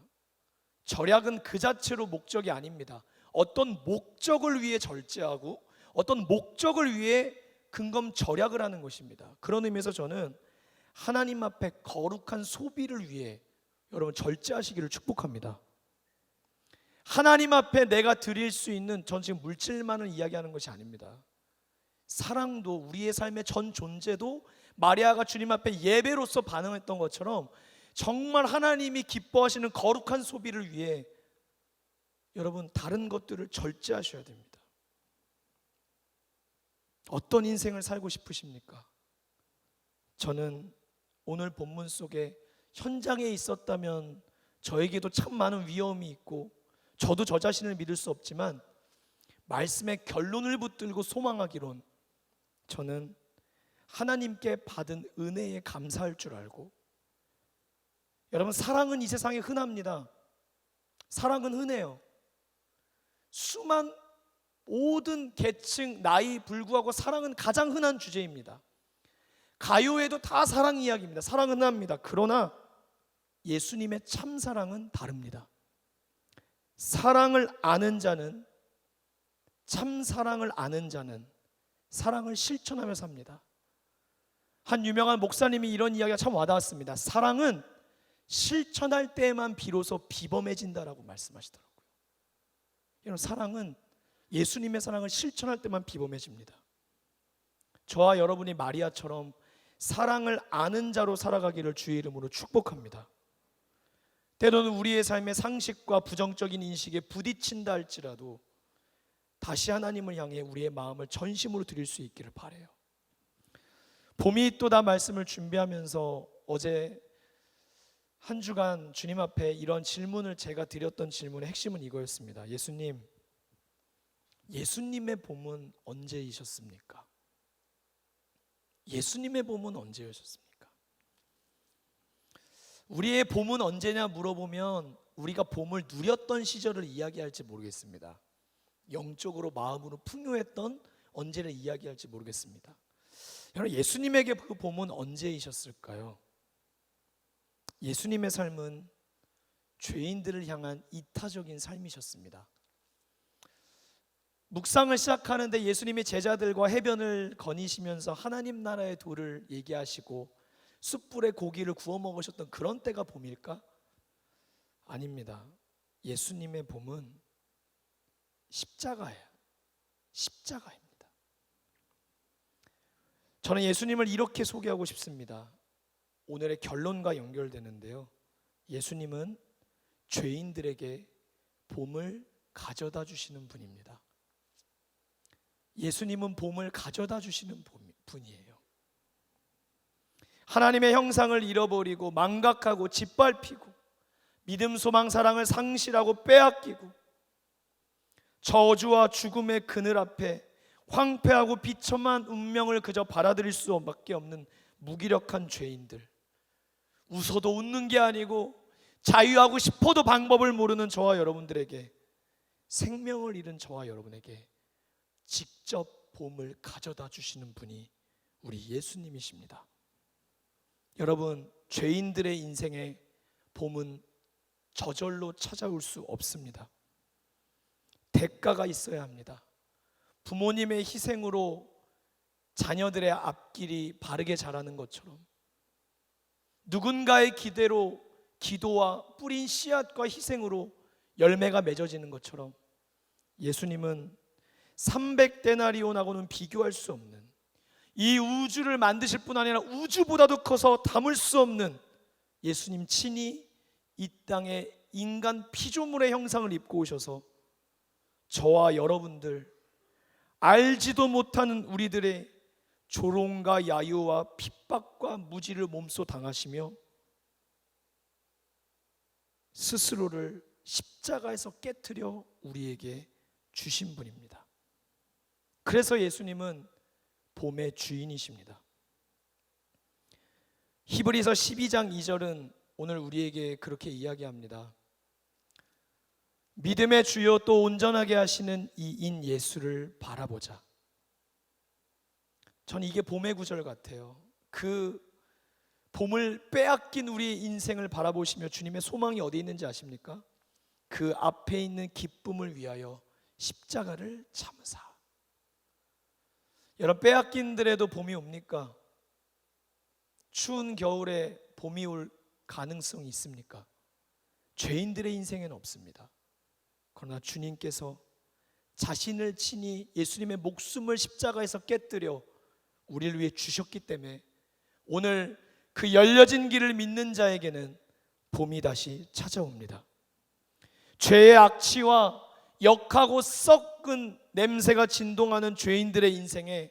절약은 그 자체로 목적이 아닙니다. 어떤 목적을 위해 절제하고 어떤 목적을 위해 근검절약을 하는 것입니다. 그런 의미에서 저는 하나님 앞에 거룩한 소비를 위해 여러분 절제하시기를 축복합니다. 하나님 앞에 내가 드릴 수 있는, 전 지금 물질만을 이야기하는 것이 아닙니다. 사랑도, 우리의 삶의 전 존재도 마리아가 주님 앞에 예배로서 반응했던 것처럼 정말 하나님이 기뻐하시는 거룩한 소비를 위해 여러분 다른 것들을 절제하셔야 됩니다. 어떤 인생을 살고 싶으십니까? 저는 오늘 본문 속에 현장에 있었다면 저에게도 참 많은 위험이 있고 저도 저 자신을 믿을 수 없지만 말씀의 결론을 붙들고 소망하기론 저는 하나님께 받은 은혜에 감사할 줄 알고, 여러분 사랑은 이 세상에 흔합니다. 사랑은 흔해요. 수만 모든 계층 나이 불구하고 사랑은 가장 흔한 주제입니다. 가요에도 다 사랑 이야기입니다. 사랑은 흔합니다. 그러나 예수님의 참사랑은 다릅니다. 사랑을 아는 자는, 참사랑을 아는 자는 사랑을 실천하며 삽니다. 한 유명한 목사님이 이런 이야기가 참 와닿았습니다. 사랑은 실천할 때에만 비로소 비범해진다라고 말씀하시더라고요. 여러분 사랑은, 예수님의 사랑을 실천할 때만 비범해집니다. 저와 여러분이 마리아처럼 사랑을 아는 자로 살아가기를 주의 이름으로 축복합니다. 때로는 우리의 삶의 상식과 부정적인 인식에 부딪힌다 할지라도 다시 하나님을 향해 우리의 마음을 전심으로 드릴 수 있기를 바라요. 봄이 또다 말씀을 준비하면서 어제 한 주간 주님 앞에 이런 질문을 제가 드렸던 질문의 핵심은 이거였습니다. 예수님의 봄은 언제이셨습니까? 예수님의 봄은 언제이셨습니까? 우리의 봄은 언제냐 물어보면 우리가 봄을 누렸던 시절을 이야기할지 모르겠습니다. 영적으로 마음으로 풍요했던 언제를 이야기할지 모르겠습니다. 여러분 예수님에게 그 봄은 언제이셨을까요? 예수님의 삶은 죄인들을 향한 이타적인 삶이셨습니다. 묵상을 시작하는데 예수님이 제자들과 해변을 거니시면서 하나님 나라의 도를 얘기하시고 숯불에 고기를 구워 먹으셨던 그런 때가 봄일까? 아닙니다. 예수님의 봄은 십자가예요. 십자가입니다. 저는 예수님을 이렇게 소개하고 싶습니다. 오늘의 결론과 연결되는데요. 예수님은 죄인들에게 봄을 가져다 주시는 분입니다. 예수님은 봄을 가져다 주시는 분이에요. 하나님의 형상을 잃어버리고 망각하고 짓밟히고 믿음, 소망, 사랑을 상실하고 빼앗기고 저주와 죽음의 그늘 앞에 황폐하고 비참한 운명을 그저 받아들일 수밖에 없는 무기력한 죄인들, 웃어도 웃는 게 아니고 자유하고 싶어도 방법을 모르는 저와 여러분들에게 생명을 잃은 저와 여러분에게 직접 봄을 가져다 주시는 분이 우리 예수님이십니다. 여러분, 죄인들의 인생에 봄은 저절로 찾아올 수 없습니다. 대가가 있어야 합니다. 부모님의 희생으로 자녀들의 앞길이 바르게 자라는 것처럼, 누군가의 기대로, 기도와 뿌린 씨앗과 희생으로 열매가 맺어지는 것처럼, 예수님은 300데나리온하고는 비교할 수 없는, 이 우주를 만드실 뿐 아니라 우주보다도 커서 담을 수 없는 예수님 친히 이 땅에 인간 피조물의 형상을 입고 오셔서 저와 여러분들, 알지도 못하는 우리들의 조롱과 야유와 핍박과 무지를 몸소 당하시며 스스로를 십자가에서 깨트려 우리에게 주신 분입니다. 그래서 예수님은 봄의 주인이십니다. 히브리서 12장 2절은 오늘 우리에게 그렇게 이야기합니다. 믿음의 주요 또 온전하게 하시는 이인 예수를 바라보자. 전 이게 봄의 구절 같아요. 그 봄을 빼앗긴 우리의 인생을 바라보시며 주님의 소망이 어디 있는지 아십니까? 그 앞에 있는 기쁨을 위하여 십자가를 참으사. 여러분, 빼앗긴들에도 봄이 옵니까? 추운 겨울에 봄이 올 가능성이 있습니까? 죄인들의 인생에는 없습니다. 그러나 주님께서 자신을 친히 예수님의 목숨을 십자가에서 깨뜨려 우리를 위해 주셨기 때문에 오늘 그 열려진 길을 믿는 자에게는 봄이 다시 찾아옵니다. 죄의 악취와 역하고 썩은 냄새가 진동하는 죄인들의 인생에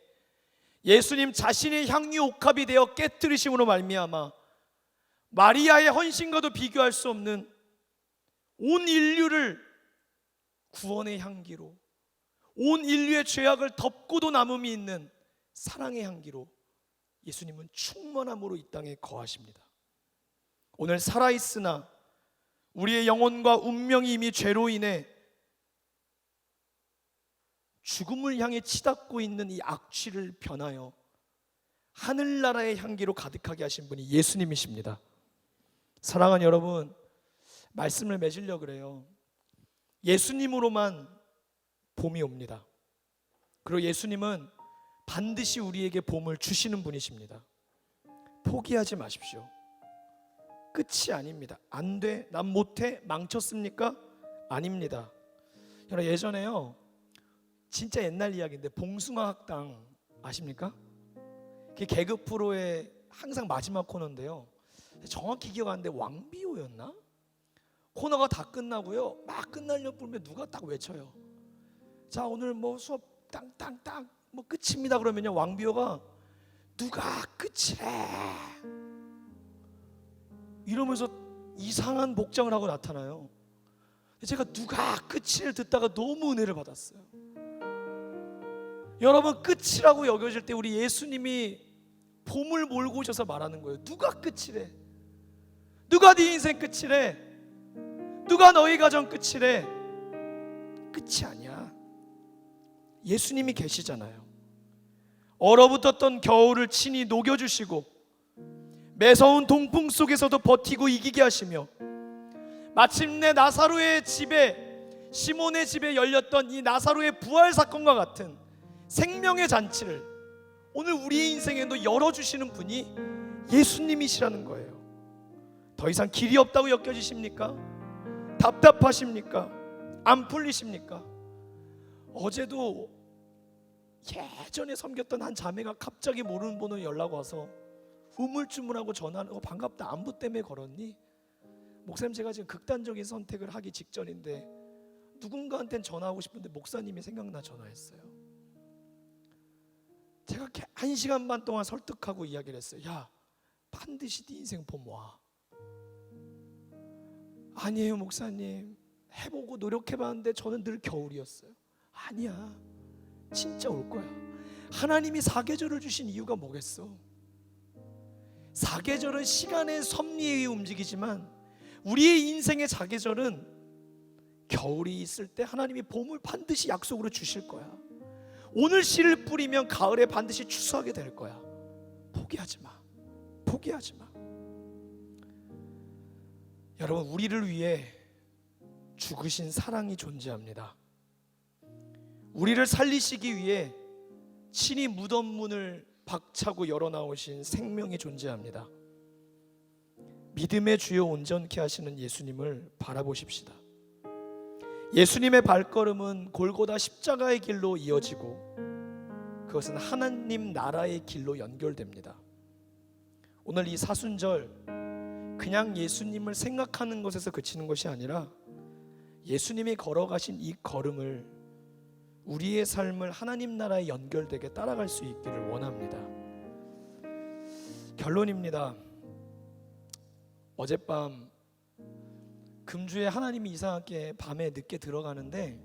예수님 자신의 향유 옥합이 되어 깨뜨리심으로 말미암아 마리아의 헌신과도 비교할 수 없는 온 인류를 구원의 향기로, 온 인류의 죄악을 덮고도 남음이 있는 사랑의 향기로 예수님은 충만함으로 이 땅에 거하십니다. 오늘 살아있으나 우리의 영혼과 운명이 이미 죄로 인해 죽음을 향해 치닫고 있는 이 악취를 변하여 하늘나라의 향기로 가득하게 하신 분이 예수님이십니다. 사랑하는 여러분, 말씀을 맺으려고 그래요. 예수님으로만 봄이 옵니다. 그리고 예수님은 반드시 우리에게 봄을 주시는 분이십니다. 포기하지 마십시오. 끝이 아닙니다. 안 돼, 난 못해, 망쳤습니까? 아닙니다. 여러분, 예전에요, 진짜 옛날 이야기인데 봉숭아 학당 아십니까? 그게 개그 프로의 항상 마지막 코너인데요, 정확히 기억 안 나는데 왕비호였나? 코너가 다 끝나고요, 막 끝나려고 부르면 누가 딱 외쳐요. 자, 오늘 뭐 수업 땅땅땅 뭐 끝입니다 그러면요, 왕비호가 누가 끝이래 이러면서 이상한 복장을 하고 나타나요. 제가 누가 끝을 듣다가 너무 은혜를 받았어요. 여러분, 끝이라고 여겨질 때 우리 예수님이 봄을 몰고 오셔서 말하는 거예요. 누가 끝이래? 누가 네 인생 끝이래? 누가 너희 가정 끝이래? 끝이 아니야. 예수님이 계시잖아요. 얼어붙었던 겨울을 친히 녹여주시고 매서운 동풍 속에서도 버티고 이기게 하시며 마침내 나사로의 집에, 시몬의 집에 열렸던 이 나사로의 부활 사건과 같은 생명의 잔치를 오늘 우리의 인생에도 열어주시는 분이 예수님이시라는 거예요. 더 이상 길이 없다고 여겨지십니까? 답답하십니까? 안 풀리십니까? 어제도 예전에 섬겼던 한 자매가 갑자기 모르는 번호에 연락 와서 우물쭈물하고 전화하고, 반갑다, 안부 때문에 걸었니? 목사님, 제가 지금 극단적인 선택을 하기 직전인데 누군가한테는 전화하고 싶은데 목사님이 생각나 전화했어요. 제가 1시간 반 동안 설득하고 이야기를 했어요. 야, 반드시 네 인생 봄 와. 아니에요 목사님, 해보고 노력해봤는데 저는 늘 겨울이었어요. 아니야, 진짜 올 거야. 하나님이 사계절을 주신 이유가 뭐겠어? 사계절은 시간의 섭리에 의해 움직이지만 우리의 인생의 사계절은 겨울이 있을 때 하나님이 봄을 반드시 약속으로 주실 거야. 오늘 씨를 뿌리면 가을에 반드시 추수하게 될 거야. 포기하지 마. 포기하지 마. 여러분, 우리를 위해 죽으신 사랑이 존재합니다. 우리를 살리시기 위해 친히 무덤 문을 박차고 열어 나오신 생명이 존재합니다. 믿음의 주요 온전케 하시는 예수님을 바라보십시다. 예수님의 발걸음은 골고다 십자가의 길로 이어지고 그것은 하나님 나라의 길로 연결됩니다. 오늘 이 사순절 그냥 예수님을 생각하는 것에서 그치는 것이 아니라 예수님이 걸어가신 이 걸음을 우리의 삶을 하나님 나라에 연결되게 따라갈 수 있기를 원합니다. 결론입니다. 어젯밤 금주에 하나님이 이상하게 밤에 늦게 들어가는데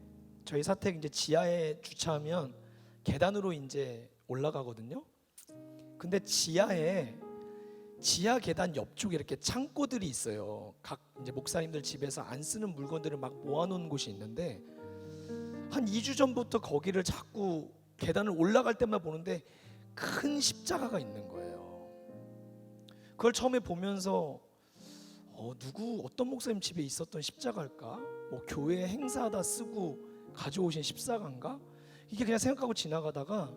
저희 사택 이제 지하에 주차하면 계단으로 이제 올라가거든요. 근데 지하 계단 옆쪽에 이렇게 창고들이 있어요. 각 이제 목사님들 집에서 안 쓰는 물건들을 막 모아놓은 곳이 있는데 한 2주 전부터 거기를 자꾸 계단을 올라갈 때마다 보는데 큰 십자가가 있는 거예요. 그걸 처음에 보면서 어떤 목사님 집에 있었던 십자가일까? 뭐 교회 행사하다 쓰고 가져오신 십자가인가? 이게 그냥 생각하고 지나가다가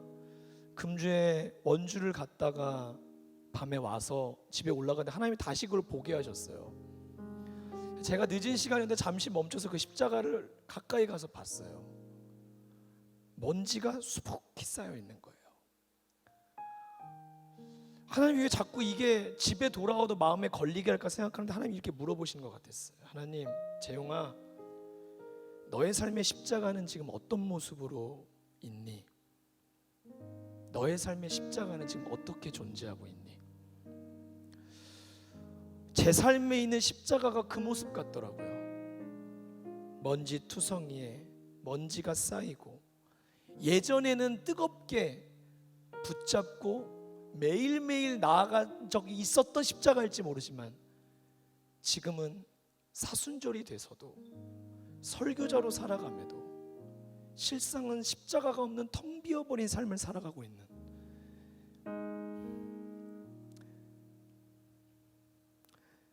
금주에 원주를 갔다가 밤에 와서 집에 올라가는데 하나님이 다시 그걸 보게 하셨어요. 제가 늦은 시간인데 잠시 멈춰서 그 십자가를 가까이 가서 봤어요. 먼지가 수북히 쌓여 있는 거예요. 하나님 왜 자꾸 이게 집에 돌아와도 마음에 걸리게 할까 생각하는데 하나님이 이렇게 물어보시는 것 같았어요. 하나님, 재용아, 너의 삶의 십자가는 지금 어떤 모습으로 있니? 너의 삶의 십자가는 지금 어떻게 존재하고 있니? 제 삶에 있는 십자가가 그 모습 같더라고요. 먼지 투성이에 먼지가 쌓이고 예전에는 뜨겁게 붙잡고 매일매일 나아간 적이 있었던 십자가일지 모르지만 지금은 사순절이 돼서도 설교자로 살아감에도 실상은 십자가가 없는 텅 비어버린 삶을 살아가고 있는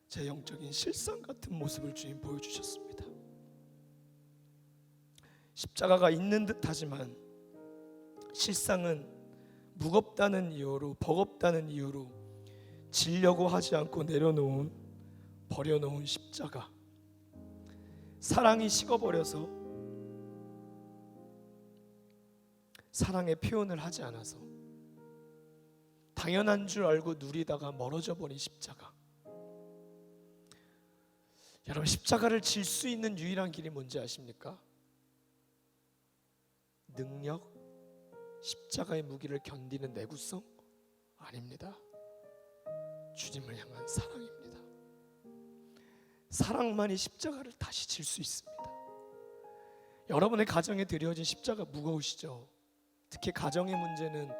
제 영적인 실상 같은 모습을 주님 보여주셨습니다. 십자가가 있는 듯 하지만 실상은 무겁다는 이유로, 버겁다는 이유로 지려고 하지 않고 버려놓은 십자가. 사랑이 식어버려서 사랑의 표현을 하지 않아서 당연한 줄 알고 누리다가 멀어져 버린 십자가. 여러분, 십자가를 질 수 있는 유일한 길이 뭔지 아십니까? 능력, 십자가의 무기를 견디는 내구성? 아닙니다. 주님을 향한 사랑입니다. 사랑만이 십자가를 다시 질 수 있습니다. 여러분의 가정에 드려진 십자가 무거우시죠? 특히 가정의 문제는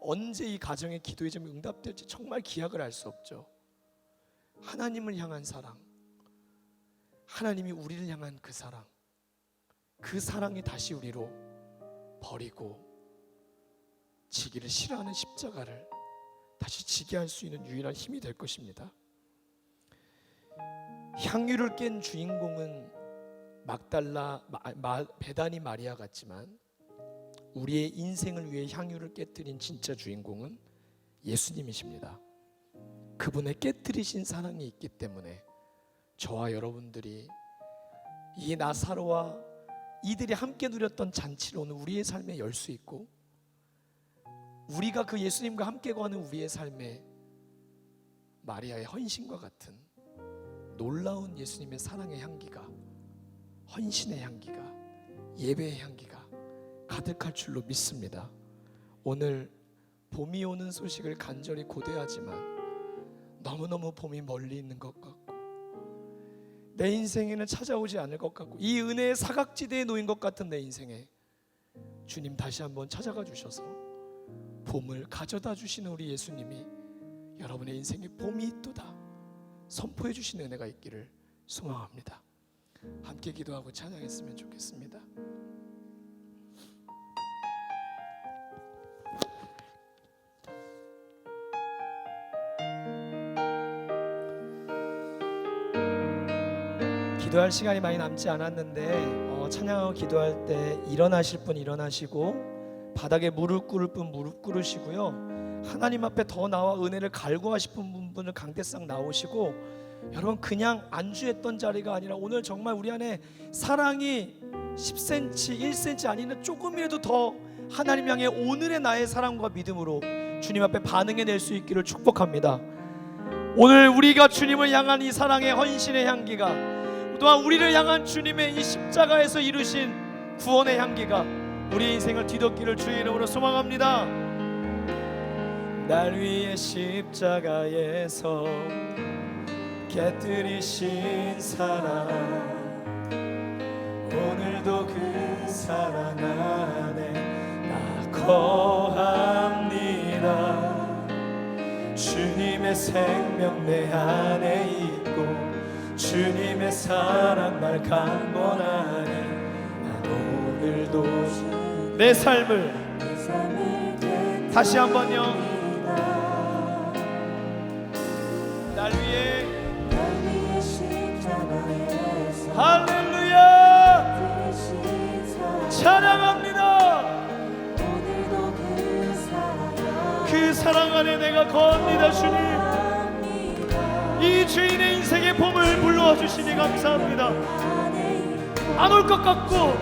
언제 이 가정의 기도의 점이 응답될지 정말 기약을 알 수 없죠. 하나님을 향한 사랑, 하나님이 우리를 향한 그 사랑이 다시 우리로 버리고 지기를 싫어하는 십자가를 다시 지게 할 수 있는 유일한 힘이 될 것입니다. 향유를 깬 주인공은 베다니 마리아 같지만 우리의 인생을 위해 향유를 깨뜨린 진짜 주인공은 예수님이십니다. 그분의 깨뜨리신 사랑이 있기 때문에 저와 여러분들이 이 나사로와 이들이 함께 누렸던 잔치를 오늘 우리의 삶에 열 수 있고 우리가 그 예수님과 함께 거하는 우리의 삶에 마리아의 헌신과 같은 놀라운 예수님의 사랑의 향기가, 헌신의 향기가, 예배의 향기가 가득할 줄로 믿습니다. 오늘 봄이 오는 소식을 간절히 고대하지만 너무너무 봄이 멀리 있는 것 같고 내 인생에는 찾아오지 않을 것 같고 이 은혜의 사각지대에 놓인 것 같은 내 인생에 주님 다시 한번 찾아가 주셔서 봄을 가져다 주시는 우리 예수님이 여러분의 인생에 봄이 있도다 선포해 주시는 은혜가 있기를 소망합니다. 함께 기도하고 찬양했으면 좋겠습니다. 기도할 시간이 많이 남지 않았는데 찬양하고 기도할 때 일어나실 분 일어나시고 바닥에 무릎 꿇을 분 무릎 꿇으시고요. 하나님 앞에 더 나와 은혜를 갈구하고 싶은 분을 강대상 나오시고, 여러분 그냥 안주했던 자리가 아니라 오늘 정말 우리 안에 사랑이 10cm 1cm 아니면 조금이라도 더 하나님 향해 오늘의 나의 사랑과 믿음으로 주님 앞에 반응해낼 수 있기를 축복합니다. 오늘 우리가 주님을 향한 이 사랑의 헌신의 향기가, 또한 우리를 향한 주님의 이 십자가에서 이루신 구원의 향기가 우리 인생을 뒤덮기를 주의 이름으로 소망합니다. 날 위해 십자가에서 곁들이신 사랑, 오늘도 그 사랑 안에 나 거합니다. 주님의 생명 내 안에 있고 주님의 사랑 날 강권하니 난 오늘도 내 삶을 다시 한번요. 날 위해 할렐루야 찬양합니다. 그 사랑 안에 내가 거합니다. 주님, 이 주인의 인생의 봄을 불러와 주시니 감사합니다. 안 올 것 같고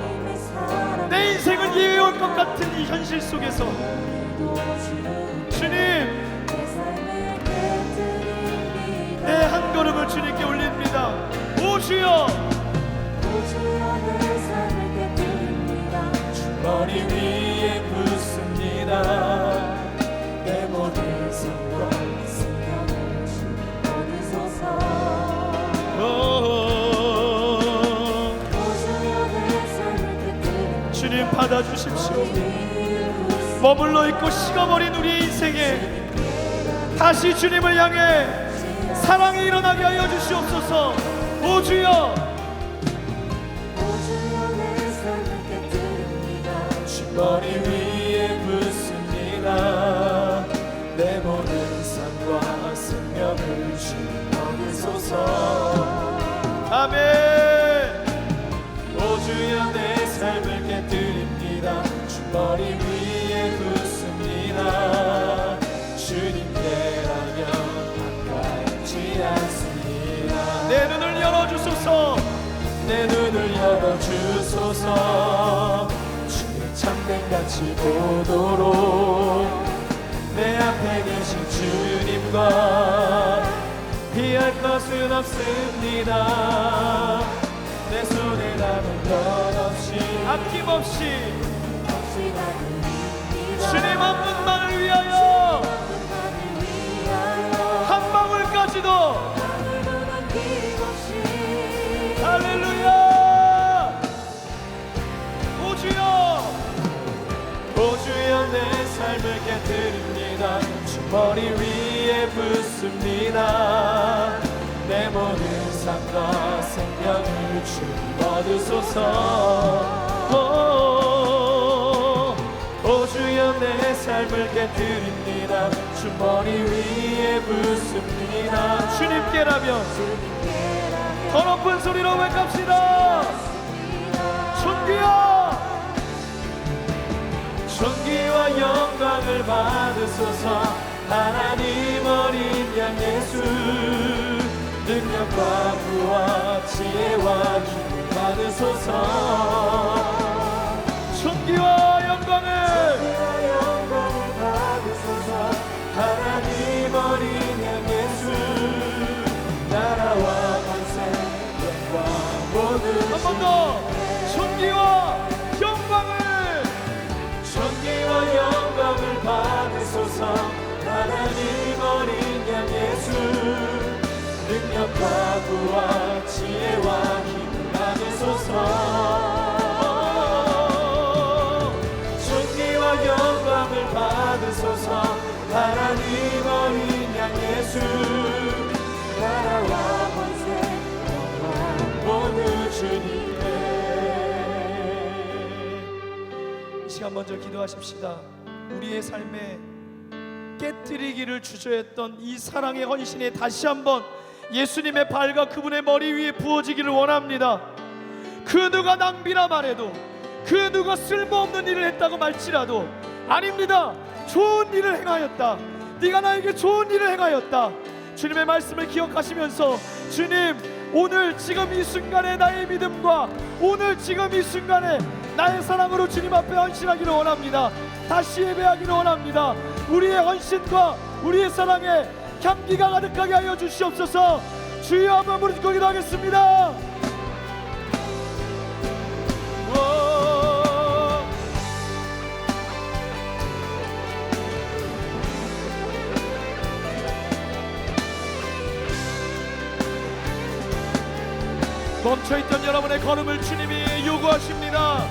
내 인생을 이해올 것 같은 이 현실 속에서 주님, 내 한 걸음을 주님께 올립니다. 오 주여, 머리 위에 붓습니다. 내 모든 삶과 생명을 주옵소서. 주님 받아주십시오. 머물러 있고 식어버린 우리의 인생에 다시 주님을 향해 사랑이 일어나게 하여 주시옵소서. 오 주여, 머리 위에 붓습니다. 내 모든 삶과 생명을 주님 얻으소서. 아멘. 오 주여, 내 삶을 깨뜨립니다. 주 머리 위에 붓습니다. 주님께라면 아깝지 않습니다. 내 눈을 열어주소서. 내 눈을 열어주소서. 참된같이 보도록 내 앞에 계신 주님과 피할 것은 없습니다. 내 손에 담은 것 없이 아낌없이 주님 한 분만을 위하여 한 방울까지도 할렐루야. 오 주여, 오 주여, 내 삶을 깨뜨립니다. 주 머리 위에 붓습니다. 내 모든 삶과 생명을 주님 얻으소서. 오 주여, 내 삶을 깨뜨립니다. 주 머리 위에 붓습니다. 주님께라면 더 높은 소리로 외갑시다. 존귀여, 존귀와 영광을 받으소서. 하나님 어린 양 예수, 능력과 부와 지혜와 힘을 받으소서. 존귀와 영광을 받으소서. 하나님 어린 양 예수, 나라와 권세 영광 모든 한 번 더. 존귀와 영광을, 존귀와 영광을 받으소서. 하나님 어린 양 예수, 능력과 부와 지혜와 힘을 받으소서. 존귀와 영광을 받으소서. 하나님 어린 양 예수, 나라와 권세 영광 모두 주님 먼저 기도하십시다. 우리의 삶에 깨뜨리기를 주저했던 이 사랑의 헌신이 다시 한번 예수님의 발과 그분의 머리 위에 부어지기를 원합니다. 그 누가 낭비라 말해도, 그 누가 쓸모없는 일을 했다고 말지라도 아닙니다. 좋은 일을 행하였다. 네가 나에게 좋은 일을 행하였다. 주님의 말씀을 기억하시면서 주님, 오늘 지금 이 순간에 나의 믿음과 오늘 지금 이 순간에 나의 사랑으로 주님 앞에 헌신하기를 원합니다. 다시 예배하기를 원합니다. 우리의 헌신과 우리의 사랑에 향기가 가득하게 하여 주시옵소서. 주여 한번 부르짖고 기도하겠습니다. 멈춰있던 여러분의 걸음을 주님이 요구하십니다.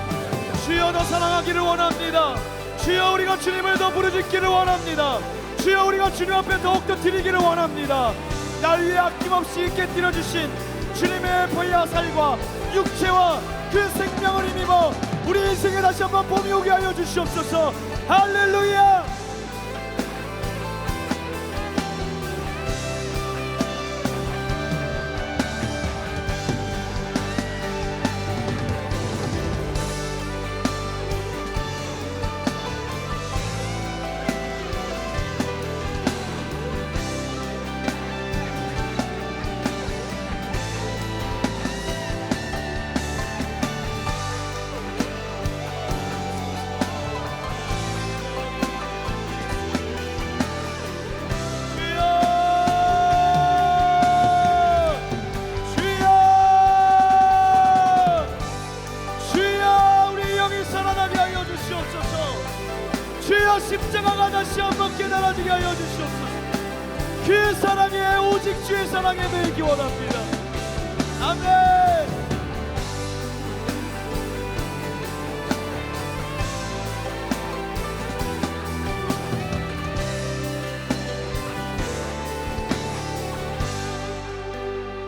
주여 더 사랑하기를 원합니다. 주여 우리가 주님을 더 부르짖기를 원합니다. 주여 우리가 주님 앞에 더욱더 드리기를 원합니다. 날 위해 아낌없이 깨뜨려주신 주님의 보혈살과 육체와 그 생명을 힘입어 우리 인생에 다시 한번 봄이 오게 하여 주시옵소서. 할렐루야. 주여 십자가가 다시 한번 깨달아지게 하여 주시옵소서. 그 사랑에 오직 주의 사랑에 매이기 원합니다. 아멘.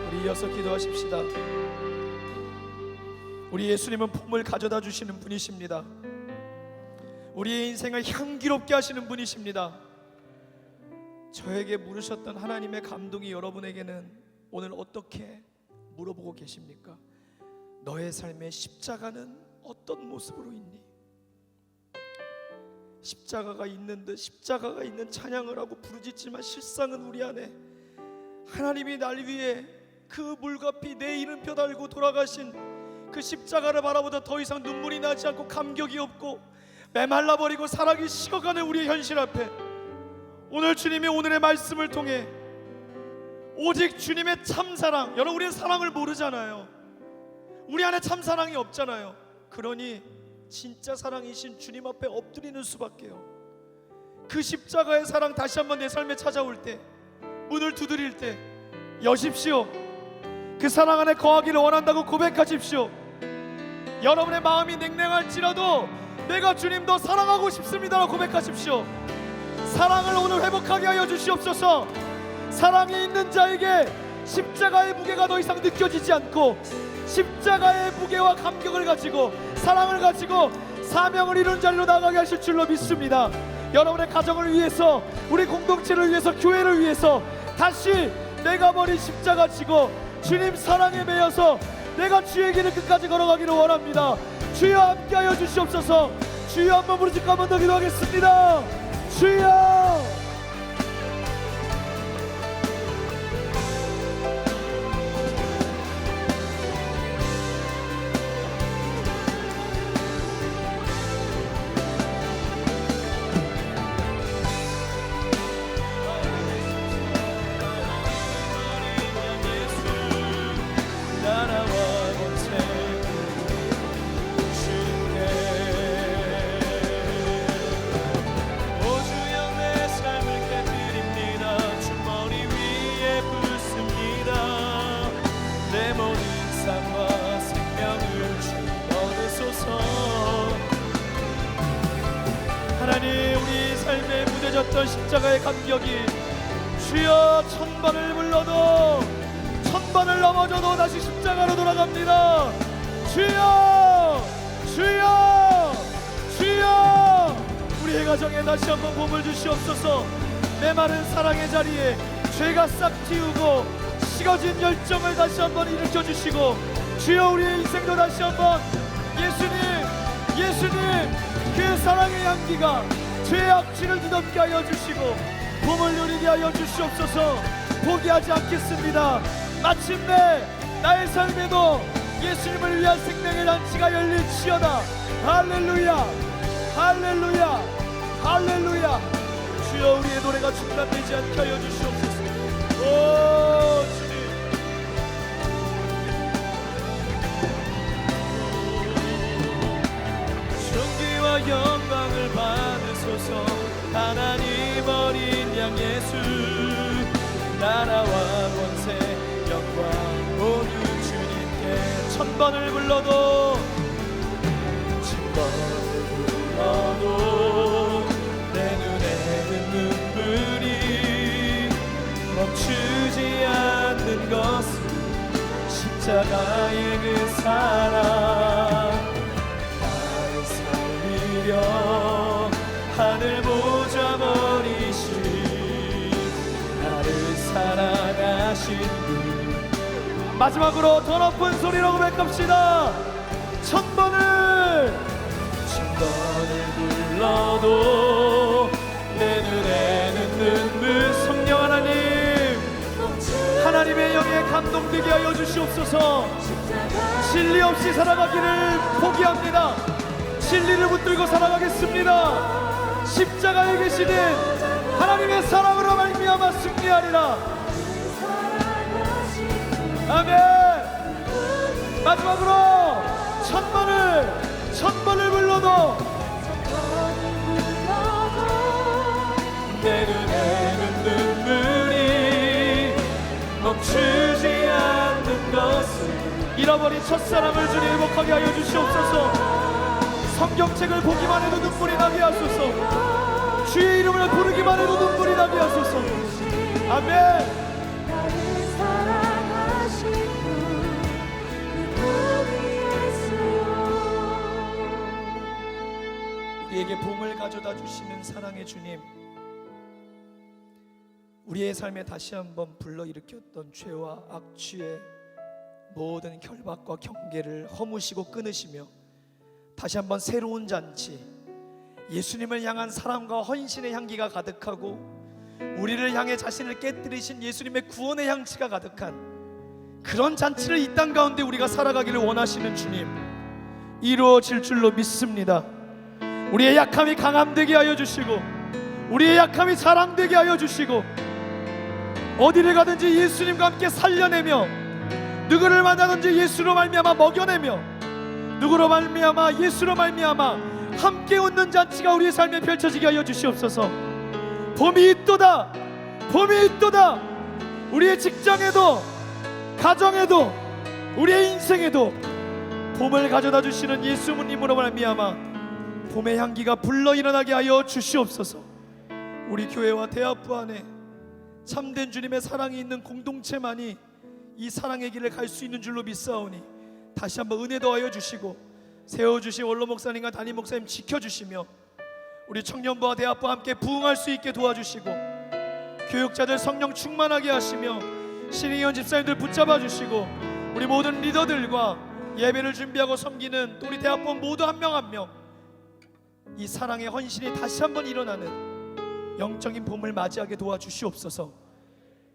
우리 이어서 기도하십시다. 우리 예수님은 봄을 가져다 주시는 분이십니다. 우리의 인생을 향기롭게 하시는 분이십니다. 저에게 물으셨던 하나님의 감동이 여러분에게는 오늘 어떻게 물어보고 계십니까? 너의 삶의 십자가는 어떤 모습으로 있니? 십자가가 있는 듯 십자가가 있는 찬양을 하고 부르짖지만 실상은 우리 안에 하나님이 날 위해 그 물과 피 내 이름표 달고 돌아가신 그 십자가를 바라보다 더 이상 눈물이 나지 않고 감격이 없고 메말라버리고 사랑이 식어가는 우리의 현실 앞에 오늘 주님이 오늘의 말씀을 통해 오직 주님의 참사랑, 여러분 우리는 사랑을 모르잖아요. 우리 안에 참사랑이 없잖아요. 그러니 진짜 사랑이신 주님 앞에 엎드리는 수밖에요. 그 십자가의 사랑 다시 한번 내 삶에 찾아올 때, 문을 두드릴 때 여십시오. 그 사랑 안에 거하기를 원한다고 고백하십시오. 여러분의 마음이 냉랭할지라도 내가 주님 더 사랑하고 싶습니다라고 고백하십시오. 사랑을 오늘 회복하게 하여 주시옵소서. 사랑이 있는 자에게 십자가의 무게가 더 이상 느껴지지 않고 십자가의 무게와 감격을 가지고 사랑을 가지고 사명을 이룬 자리로 나가게 하실 줄로 믿습니다. 여러분의 가정을 위해서, 우리 공동체를 위해서, 교회를 위해서 다시 내가 버린 십자가 지고 주님 사랑에 매여서 내가 주의 길을 끝까지 걸어가기를 원합니다. 주여 함께하여 주시옵소서. 주여 한번 부르짖고 한번 더 기도하겠습니다. 주여. 하나님, 우리 삶에 묻어졌던 십자가의 감격이 주여 1000번을 불러도 1000번을 넘어져도 다시 십자가로 돌아갑니다. 주여, 주여, 주여. 우리의 가정에 다시 한번 봄을 주시옵소서. 메마른 사랑의 자리에 죄가 싹 틔우고 식어진 열정을 다시 한번 일으켜 주시고, 주여 우리의 인생도 다시 한번 예수님 그 사랑의 향기가 죄의 악취를 뒤덮게 하여 주시고 봄을 누리게 하여 주시옵소서. 포기하지 않겠습니다. 마침내 나의 삶에도 예수님을 위한 생명의 잔치가 열릴지어다. 할렐루야, 할렐루야, 할렐루야. 주여 우리의 노래가 중단되지 않게 하여 주시옵소서. 오 주님, 존귀와 영광을 받으소서. 하나님 어린 양 예수, 나라와 권세 영광 모두 주님께. 천번을 불러도 천번을 불러도 내 눈에는 눈물이 멈추지 않는 것은 십자가의 그 사랑. 나를 살리려 하늘 보좌 버리신, 나를 사랑하신 분. 마지막으로 더 높은 소리로 고백합시다. 천번을 불러도 내 눈에는 눈물. 성령 하나님의 영에 감동되게 하여 주시옵소서. 진리 없이 살아가기를 포기합니다. 진리를 붙들고 살아가겠습니다. 십자가에 계시는 하나님의 사랑으로 말미암아 승리하리라. 아멘. 마지막으로 천번을 불러도 내 눈에는 눈물이 멈추지 않는 것은. 잃어버린 첫사랑을 주님 회복하게 하여 주시옵소서. 성경책을 보기만 해도 눈물이 나게 하소서. 주의 이름을 부르기만 해도 눈물이 나게 하소서. 아멘. 우리에게 봄을 가져다 주시는 사랑의 주님, 우리의 삶에 다시 한번 불러일으켰던 죄와 악취의 모든 결박과 경계를 허무시고 끊으시며 다시 한번 새로운 잔치, 예수님을 향한 사랑과 헌신의 향기가 가득하고 우리를 향해 자신을 깨뜨리신 예수님의 구원의 향취가 가득한 그런 잔치를 이 땅 가운데 우리가 살아가기를 원하시는 주님, 이루어질 줄로 믿습니다. 우리의 약함이 강함되게 하여 주시고 우리의 약함이 자랑되게 하여 주시고, 어디를 가든지 예수님과 함께 살려내며 누구를 만나든지 예수로 말미암아 먹여내며 누구로 말미암아 예수로 말미암아 함께 웃는 잔치가 우리의 삶에 펼쳐지게 하여 주시옵소서. 봄이 있도다, 봄이 있도다. 우리의 직장에도 가정에도 우리의 인생에도 봄을 가져다 주시는 예수님으로 말미암아 봄의 향기가 불러 일어나게 하여 주시옵소서. 우리 교회와 대학부 안에 참된 주님의 사랑이 있는 공동체만이 이 사랑의 길을 갈 수 있는 줄로 믿사오니 다시 한번 은혜 더하여 주시고 세워주신 원로 목사님과 담임 목사님 지켜주시며 우리 청년부와 대학부와 함께 부흥할 수 있게 도와주시고 교육자들 성령 충만하게 하시며 신의원 집사님들 붙잡아 주시고 우리 모든 리더들과 예배를 준비하고 섬기는 또 우리 대학부 모두 한 명 한 명 이 사랑의 헌신이 다시 한번 일어나는 영적인 봄을 맞이하게 도와주시옵소서.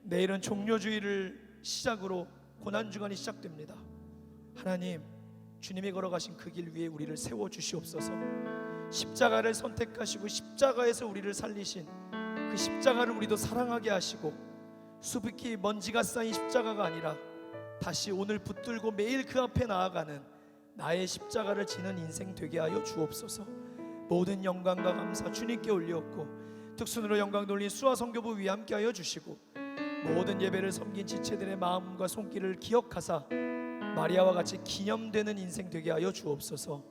내일은 종료주의를 시작으로 고난주간이 시작됩니다. 하나님, 주님이 걸어가신 그 길 위에 우리를 세워주시옵소서. 십자가를 선택하시고 십자가에서 우리를 살리신 그 십자가를 우리도 사랑하게 하시고 수북히 먼지가 쌓인 십자가가 아니라 다시 오늘 붙들고 매일 그 앞에 나아가는 나의 십자가를 지는 인생 되게 하여 주옵소서. 모든 영광과 감사 주님께 올리었고 특순으로 영광 돌린 수아 선교부 위에 함께하여 주시고 모든 예배를 섬긴 지체들의 마음과 손길을 기억하사 마리아와 같이 기념되는 인생 되게 하여 주옵소서.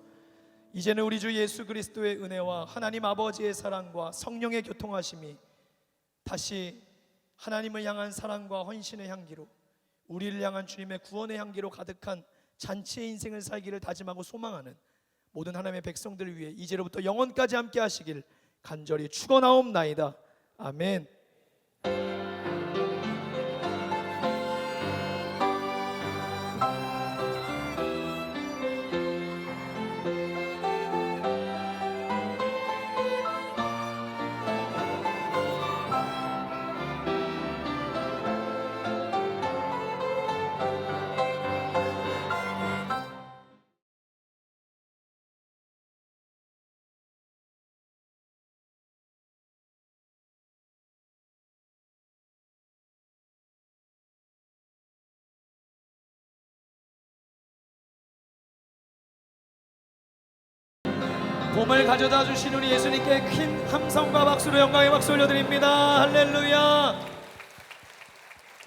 이제는 우리 주 예수 그리스도의 은혜와 하나님 아버지의 사랑과 성령의 교통하심이 다시 하나님을 향한 사랑과 헌신의 향기로 우리를 향한 주님의 구원의 향기로 가득한 잔치의 인생을 살기를 다짐하고 소망하는 모든 하나님의 백성들을 위해 이제로부터 영원까지 함께 하시길 간절히 축원하옵나이다. 아멘. 봄을 가져다 주신 우리 예수님께 큰 함성과 박수로 영광의 박수 올려드립니다. 할렐루야.